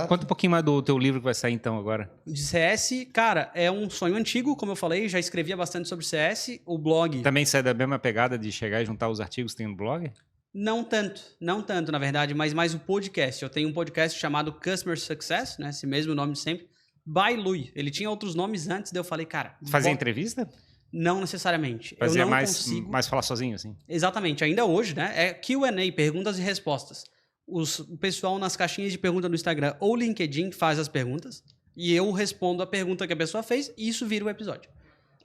conta um pouquinho mais do teu livro que vai sair então agora. De CS, cara, é um sonho antigo, como eu falei. Já escrevia bastante sobre CS. O blog... Também sai da mesma pegada de chegar e juntar os artigos que tem no blog? Não tanto, na verdade, mas mais o podcast. Eu tenho um podcast chamado Customer Success, né? Esse mesmo nome de sempre. By Lui. Ele tinha outros nomes antes, daí eu falei, cara... Fazia entrevista? Não necessariamente. Fazia eu não consigo... mais falar sozinho, assim? Exatamente. Ainda hoje, né? É Q&A, perguntas e respostas. O pessoal nas caixinhas de pergunta no Instagram ou LinkedIn faz as perguntas e eu respondo a pergunta que a pessoa fez e isso vira o episódio.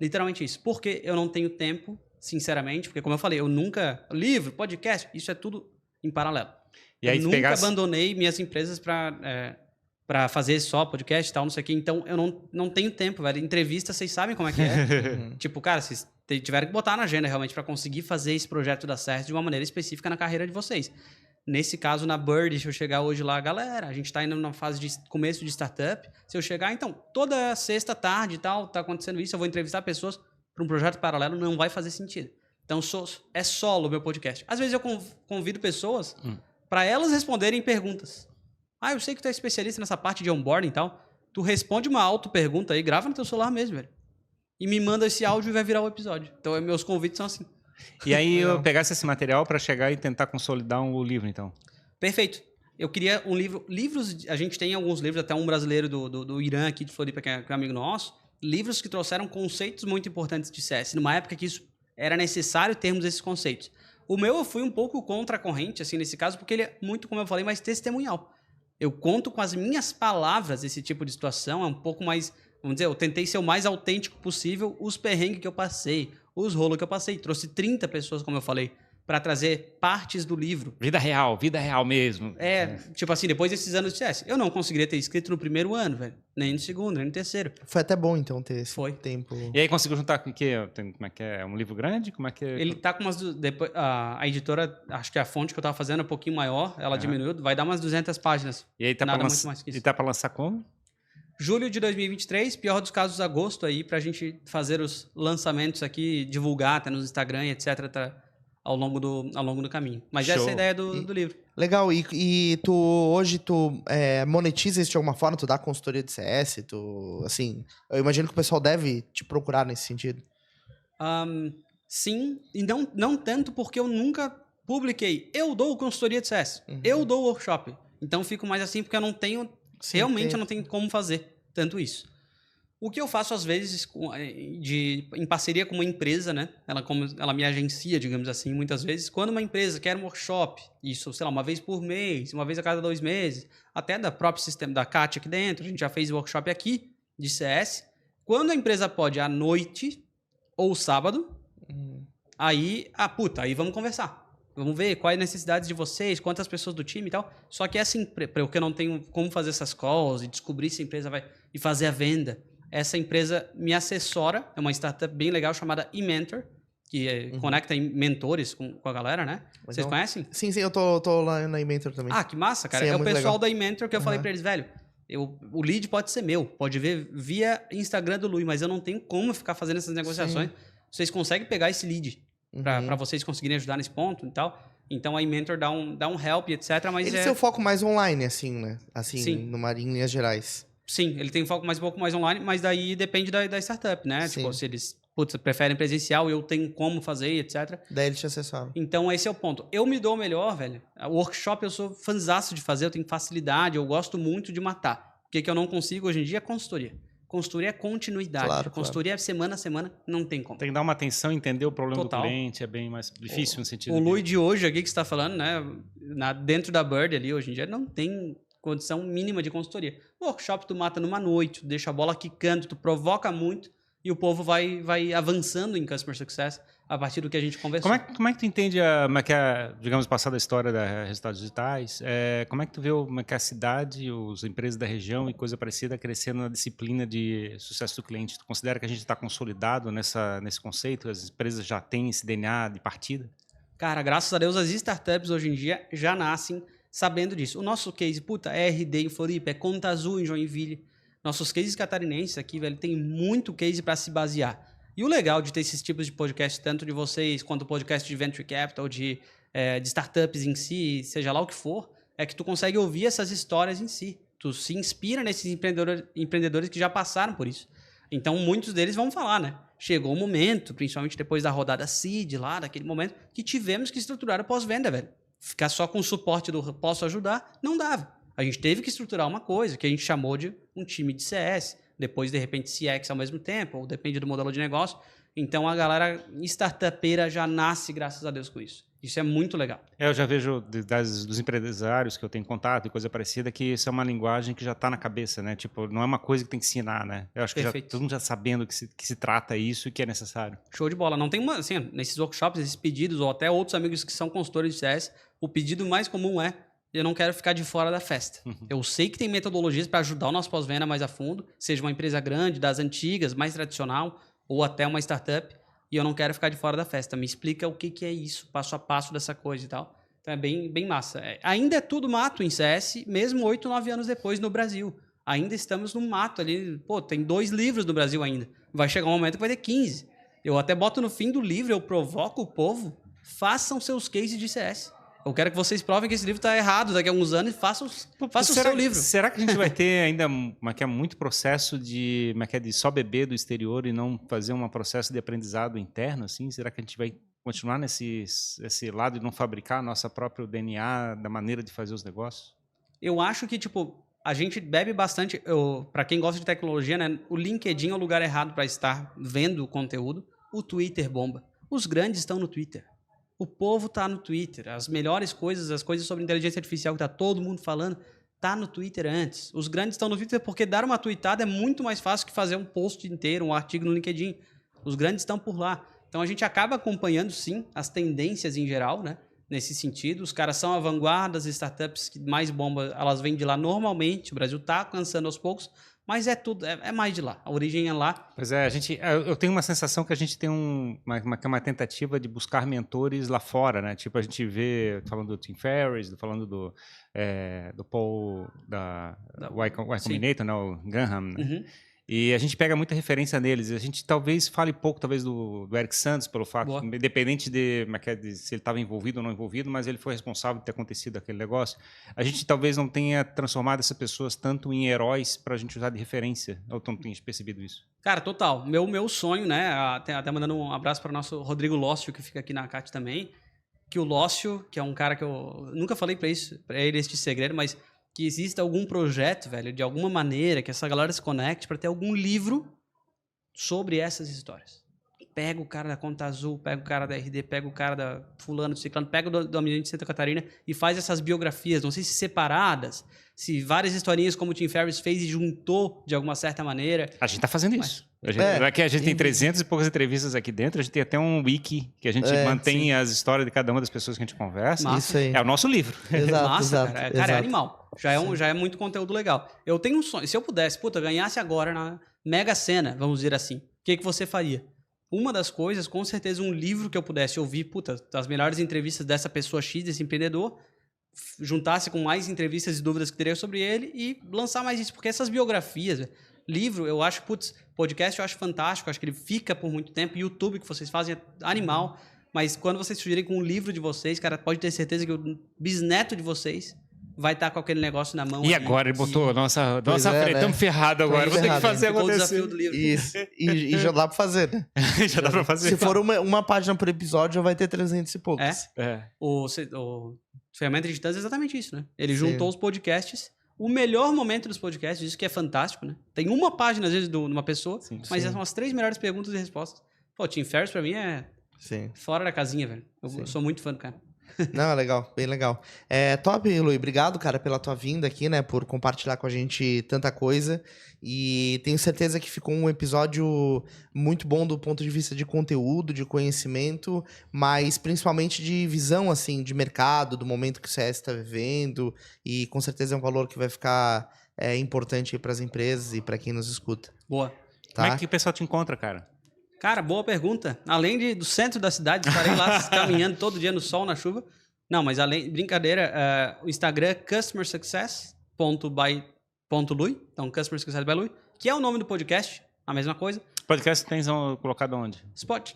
Literalmente isso. Porque eu não tenho tempo, sinceramente, porque como eu falei, eu nunca... Livro, podcast, isso é tudo em paralelo. E aí, eu nunca abandonei minhas empresas para fazer só podcast e tal, não sei o quê. Então, eu não tenho tempo, velho. Entrevista, vocês sabem como é que é. Tipo, cara, vocês tiveram que botar na agenda realmente para conseguir fazer esse projeto dar certo de uma maneira específica na carreira de vocês. Nesse caso, na Bird, se eu chegar hoje lá, galera, a gente tá indo numa fase de começo de startup. Se eu chegar, então, toda sexta tarde e tal, tá acontecendo isso, eu vou entrevistar pessoas para um projeto paralelo, não vai fazer sentido. Então, é solo o meu podcast. Às vezes eu convido pessoas para elas responderem perguntas. Eu sei que tu é especialista nessa parte de onboarding e tal. Tu responde uma auto-pergunta aí, grava no teu celular mesmo, velho. E me manda esse áudio e vai virar o episódio. Então, meus convites são assim. E aí, eu pegasse esse material para chegar e tentar consolidar um livro, então? Perfeito. Eu queria um livro... Livros, a gente tem alguns livros, até um brasileiro do Irã aqui de Floripa, que é um amigo nosso. Livros que trouxeram conceitos muito importantes de CS. Numa época que isso era necessário termos esses conceitos. O meu, eu fui um pouco contra a corrente, assim, nesse caso, porque ele é muito, como eu falei, mais testemunhal. Eu conto com as minhas palavras esse tipo de situação, é um pouco mais... Vamos dizer, eu tentei ser o mais autêntico possível, os perrengues que eu passei, os rolos que eu passei. Trouxe 30 pessoas, como eu falei, para trazer partes do livro. Vida real mesmo. Tipo assim, depois desses anos de CS, eu não conseguiria ter escrito no primeiro ano, velho. Nem no segundo, nem no terceiro. Foi até bom, então, ter esse Foi. tempo. E aí conseguiu juntar com o quê? Como é que é? Um livro grande? Como é que é? Ele tá com umas... Depois, a editora, acho que a fonte que eu tava fazendo é um pouquinho maior, ela diminuiu, vai dar umas 200 páginas. E aí tá Nada pra muito mais que isso. E tá pra lançar como? Julho de 2023, pior dos casos, agosto aí, pra gente fazer os lançamentos aqui, divulgar até no Instagram e etc. Ao longo do caminho. Mas Show. essa é a ideia do livro. Legal, e tu hoje monetiza isso de alguma forma? Tu dá consultoria de CS? Assim, eu imagino que o pessoal deve te procurar nesse sentido. Sim, e não tanto porque eu nunca publiquei. Eu dou consultoria de CS, eu dou workshop. Então fico mais assim porque eu não tenho... Realmente eu não tenho como fazer tanto isso. O que eu faço às vezes em parceria com uma empresa, né? Ela me agencia, digamos assim, muitas vezes. Quando uma empresa quer um workshop, isso, sei lá, uma vez por mês, uma vez a cada 2 meses, até da própria sistema da CAT aqui dentro, a gente já fez workshop aqui de CS. Quando a empresa pode à noite ou sábado, aí vamos conversar. Vamos ver quais necessidades de vocês, quantas pessoas do time e tal. Só que essa empresa, porque eu não tenho como fazer essas calls e descobrir se a empresa vai e fazer a venda. Essa empresa me assessora, é uma startup bem legal chamada eMentor, que conecta mentores com a galera, né? Legal. Vocês conhecem? Sim, eu tô lá na eMentor também. Ah, que massa, cara. Sim, é o pessoal legal da eMentor que eu falei pra eles, velho, o lead pode ser meu, pode ver via Instagram do Lui, mas eu não tenho como ficar fazendo essas negociações. Sim. Vocês conseguem pegar esse lead para vocês conseguirem ajudar nesse ponto e tal. Então a eMentor dá um help, etc. Mas ele tem o foco mais online, assim, né? Assim, sim, em linhas gerais. Sim, ele tem um foco um pouco mais online, mas daí depende da startup, né? Sim. Tipo, se eles preferem presencial, eu tenho como fazer, etc. Daí eles te acessaram. Então, esse é o ponto. Eu me dou melhor, velho. O workshop eu sou fanzaço de fazer, eu tenho facilidade, eu gosto muito de matar. O que eu não consigo hoje em dia é consultoria. Consultoria é continuidade. Claro, consultoria é semana a semana, não tem como. Tem que dar uma atenção, entender o problema do cliente, é bem mais difícil no sentido. O Lui de hoje aqui que você está falando, né? Dentro da Bird ali, hoje em dia, não tem condição mínima de consultoria. O workshop tu mata numa noite, tu deixa a bola quicando, tu provoca muito e o povo vai avançando em Customer Success a partir do que a gente conversou. Como é que tu entende, digamos, passada a história da Resultados Digitais, como é que tu vê como é que a cidade, as empresas da região e coisa parecida crescendo na disciplina de sucesso do cliente? Tu considera que a gente está consolidado nesse conceito? As empresas já têm esse DNA de partida? Cara, graças a Deus as startups hoje em dia já nascem sabendo disso. O nosso case, é RD em Floripa, é Conta Azul em Joinville. Nossos cases catarinenses aqui, velho, tem muito case para se basear. E o legal de ter esses tipos de podcast, tanto de vocês, quanto o podcast de Venture Capital, de startups em si, seja lá o que for, é que tu consegue ouvir essas histórias em si. Tu se inspira nesses empreendedores que já passaram por isso. Então, muitos deles vão falar, né? Chegou o momento, principalmente depois da rodada seed lá, daquele momento, que tivemos que estruturar o pós-venda, velho. Ficar só com o suporte do posso ajudar, não dava. A gente teve que estruturar uma coisa que a gente chamou de um time de CS, depois, de repente, CX ao mesmo tempo, ou depende do modelo de negócio. Então, a galera startupeira já nasce, graças a Deus, com isso. Isso é muito legal. Eu já vejo dos empresários que eu tenho contato e coisa parecida que isso é uma linguagem que já está na cabeça, né? Tipo, não é uma coisa que tem que ensinar, né? Eu acho que todo mundo já sabendo que se trata isso e que é necessário. Show de bola. Não tem uma, assim, nesses workshops, esses pedidos, ou até outros amigos que são consultores de CS, o pedido mais comum é: eu não quero ficar de fora da festa. Eu sei que tem metodologias para ajudar o nosso pós-venda mais a fundo, seja uma empresa grande, das antigas, mais tradicional, ou até uma startup, e eu não quero ficar de fora da festa. Me explica o que é isso, passo a passo dessa coisa e tal. Então é bem massa. Ainda é tudo mato em CS, mesmo 8, 9 anos depois no Brasil. Ainda estamos no mato ali. Tem 2 livros no Brasil ainda. Vai chegar um momento que vai ter 15. Eu até boto no fim do livro, eu provoco o povo, façam seus cases de CS. Eu quero que vocês provem que esse livro está errado daqui a alguns anos e façam o seu livro. Será que a gente vai ter ainda muito processo de só beber do exterior e não fazer um processo de aprendizado interno? Assim? Será que a gente vai continuar esse lado de não fabricar nosso próprio DNA da maneira de fazer os negócios? Eu acho que, a gente bebe bastante. Para quem gosta de tecnologia, né, o LinkedIn é o lugar errado para estar vendo o conteúdo. O Twitter bomba. Os grandes estão no Twitter. O povo tá no Twitter. As melhores coisas, as coisas sobre inteligência artificial que tá todo mundo falando, tá no Twitter antes. Os grandes estão no Twitter porque dar uma tweetada é muito mais fácil que fazer um post inteiro, um artigo no LinkedIn. Os grandes estão por lá. Então a gente acaba acompanhando, sim, as tendências em geral, né? Nesse sentido. Os caras são a vanguarda, as startups que mais bombam, elas vêm de lá normalmente. O Brasil está alcançando aos poucos, mas é tudo, é mais de lá. A origem é lá. Pois é, eu tenho uma sensação que a gente tem uma tentativa de buscar mentores lá fora, né? Tipo, a gente vê, falando do Tim Ferriss, falando do Paul, da Y Combinator, né? O Graham, né? Uhum. E a gente pega muita referência neles. A gente talvez fale pouco, talvez, do Eric Santos, pelo fato, Boa. independente de se ele estava envolvido ou não envolvido, mas ele foi responsável por ter acontecido aquele negócio. A gente talvez não tenha transformado essas pessoas tanto em heróis para a gente usar de referência. Ou não tenha percebido isso? Cara, total. Meu sonho, né? Até mandando um abraço para o nosso Rodrigo Lócio, que fica aqui na CAT também. Que o Lócio, que é um cara que eu nunca falei para ele este segredo, mas que exista algum projeto, velho, de alguma maneira, que essa galera se conecte para ter algum livro sobre essas histórias. Pega o cara da Conta Azul, pega o cara da RD, pega o cara da fulano, ciclano, pega o do Almirante de Santa Catarina e faz essas biografias, não sei se separadas, se várias historinhas como o Tim Ferriss fez e juntou de alguma certa maneira. A gente está fazendo isso. Aqui a gente tem 300 e poucas entrevistas aqui dentro, a gente tem até um wiki que a gente mantém as histórias de cada uma das pessoas que a gente conversa. Massa. Isso aí. É o nosso livro. Exato, Massa, exato, cara. exato. Cara, é animal. Já é muito conteúdo legal. Eu tenho um sonho. Se eu pudesse, ganhasse agora na Mega Sena, vamos dizer assim, o que você faria? Uma das coisas, com certeza, um livro que eu pudesse ouvir, as melhores entrevistas dessa pessoa X, desse empreendedor, juntasse com mais entrevistas e dúvidas que teria sobre ele e lançar mais isso. Porque essas biografias, livro, eu acho, podcast eu acho fantástico, acho que ele fica por muito tempo. YouTube, que vocês fazem, é animal. Mas quando vocês sugerirem com um livro de vocês, cara, pode ter certeza que o bisneto de vocês vai estar com aquele negócio na mão. E agora ele botou nossa frente, estamos ferrados agora. Vou ter que fazer Ficou o acontecer. desafio do livro. Isso. E já dá pra fazer, né? Já dá pra fazer. Se for uma página por episódio, já vai ter 300 e poucos. O Ferramenta de Titãs é exatamente isso, né? Ele Sim. juntou os podcasts, o melhor momento dos podcasts, isso que é fantástico, né? Tem uma página, às vezes, de uma pessoa, mas são as 3 melhores perguntas e respostas. Pô, Tim Ferriss, pra mim, é fora da casinha, velho. Eu sou muito fã do cara. Não, é legal, bem legal. Top, Lui. Obrigado, cara, pela tua vinda aqui, né? Por compartilhar com a gente tanta coisa. E tenho certeza que ficou um episódio muito bom do ponto de vista de conteúdo, de conhecimento, mas principalmente de visão, assim, de mercado, do momento que o CS está vivendo. E com certeza é um valor que vai ficar importante para as empresas e para quem nos escuta. Boa. Tá? Como é que o pessoal te encontra, cara? Cara, boa pergunta. Além do centro da cidade, estarei lá caminhando todo dia no sol, na chuva. Não, mas brincadeira, o Instagram é customersuccess.by.lui, então Customer Success by Lui, que é o nome do podcast, a mesma coisa. Podcast tens colocado onde?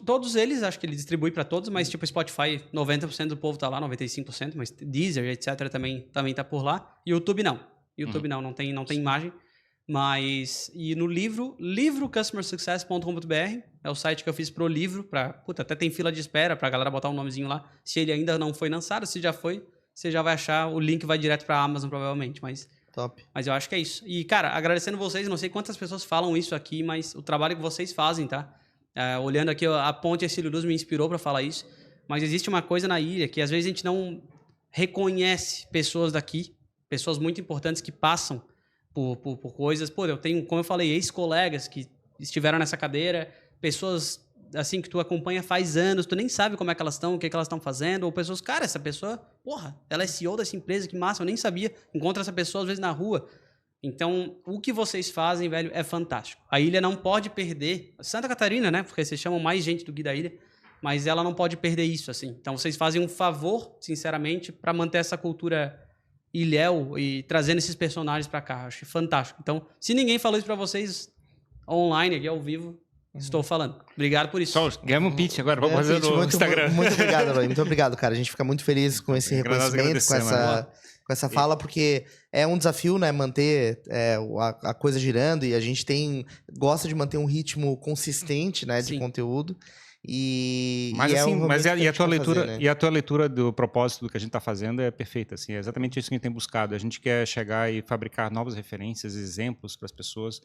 Todos eles, acho que ele distribui para todos, mas tipo Spotify, 90% do povo tá lá, 95%, mas Deezer, etc, também tá por lá. YouTube não. Não tem imagem. Mas, e no livro customersuccess.com.br, é o site que eu fiz pro livro, até tem fila de espera pra galera botar um nomezinho lá, se ele ainda não foi lançado, se já foi, você já vai achar, o link vai direto pra Amazon provavelmente, mas eu acho que é isso. E, cara, agradecendo vocês, não sei quantas pessoas falam isso aqui, mas o trabalho que vocês fazem, tá? Olhando aqui, a Ponte Ercílio Luz me inspirou pra falar isso, mas existe uma coisa na ilha que às vezes a gente não reconhece pessoas daqui, pessoas muito importantes que passam por coisas. Pô, eu tenho, como eu falei, ex-colegas que estiveram nessa cadeira, pessoas assim que tu acompanha faz anos, tu nem sabe como é que elas estão, o que elas estão fazendo, ou pessoas, cara, essa pessoa, porra, ela é CEO dessa empresa, que massa, eu nem sabia. Encontra essa pessoa às vezes na rua. Então, o que vocês fazem, velho, é fantástico. A ilha não pode perder, Santa Catarina, né, porque vocês chamam mais gente do que da ilha, mas ela não pode perder isso, assim. Então, vocês fazem um favor, sinceramente, para manter essa cultura ilhéu e trazendo esses personagens pra cá. Acho fantástico. Então, se ninguém falou isso pra vocês online, aqui ao vivo, estou falando. Obrigado por isso. Só, ganhamos um pitch agora, vamos fazer no Instagram. Muito obrigado, Eloy. Muito obrigado, cara. A gente fica muito feliz com esse reconhecimento, com essa fala, porque é um desafio, né, manter a coisa girando, e a gente gosta de manter um ritmo consistente, né, de conteúdo. A tua leitura do propósito do que a gente está fazendo é perfeita, assim, é exatamente isso que a gente tem buscado. A gente quer chegar e fabricar novas referências, exemplos para as pessoas.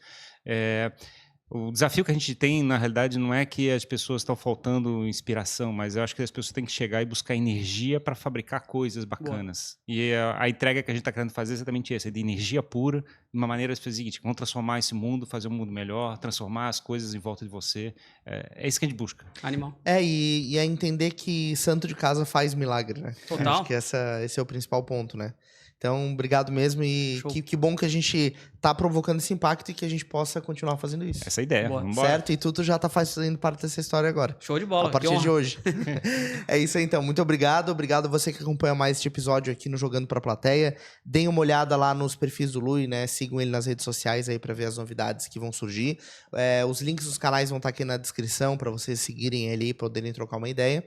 O desafio que a gente tem, na realidade, não é que as pessoas estão faltando inspiração, mas eu acho que as pessoas têm que chegar e buscar energia para fabricar coisas bacanas. Boa. E a entrega que a gente está querendo fazer é exatamente essa, de energia pura, de uma maneira de fazer o seguinte, vamos transformar esse mundo, fazer um mundo melhor, transformar as coisas em volta de você. É isso que a gente busca. Animal. E é entender que santo de casa faz milagre, né? Total. Acho que esse é o principal ponto, né? Então, obrigado mesmo e que bom que a gente tá provocando esse impacto e que a gente possa continuar fazendo isso. Essa é a ideia. Certo? E tu já tá fazendo parte dessa história agora. Show de bola. A partir de hoje. É isso aí, então. Muito obrigado. Obrigado a você que acompanha mais este episódio aqui no Jogando Pra Plateia. Deem uma olhada lá nos perfis do Lui, né? Sigam ele nas redes sociais aí pra ver as novidades que vão surgir. Os links dos canais vão estar aqui na descrição pra vocês seguirem ele e poderem trocar uma ideia.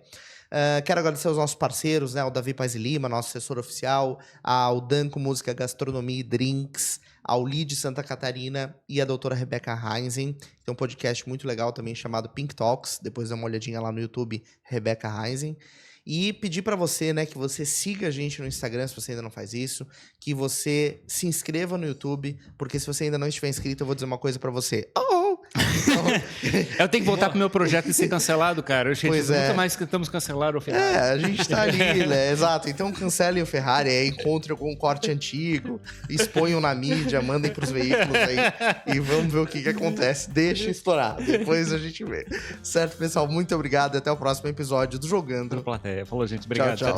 Quero agradecer aos nossos parceiros, né? O Davi Paz e Lima, nosso assessor oficial, ao Danco Música, Gastronomia e Drinks, ao Lid Santa Catarina e a doutora Rebeca Heinzen. Tem um podcast muito legal também chamado Pink Talks. Depois dá uma olhadinha lá no YouTube, Rebeca Heinzen. E pedir pra você, né, que você siga a gente no Instagram, se você ainda não faz isso, que você se inscreva no YouTube, porque se você ainda não estiver inscrito, eu vou dizer uma coisa pra você. Então... Eu tenho que voltar pro meu projeto de ser cancelado, cara. Nunca mais tentamos cancelar o Ferrari. A gente tá ali, né? Exato. Então cancelem o Ferrari, aí encontrem algum corte antigo, exponham na mídia, mandem pros veículos aí e vamos ver o que acontece. Deixa estourar, depois a gente vê. Certo, pessoal? Muito obrigado e até o próximo episódio do Jogando. Falou, gente. Obrigado. Tchau.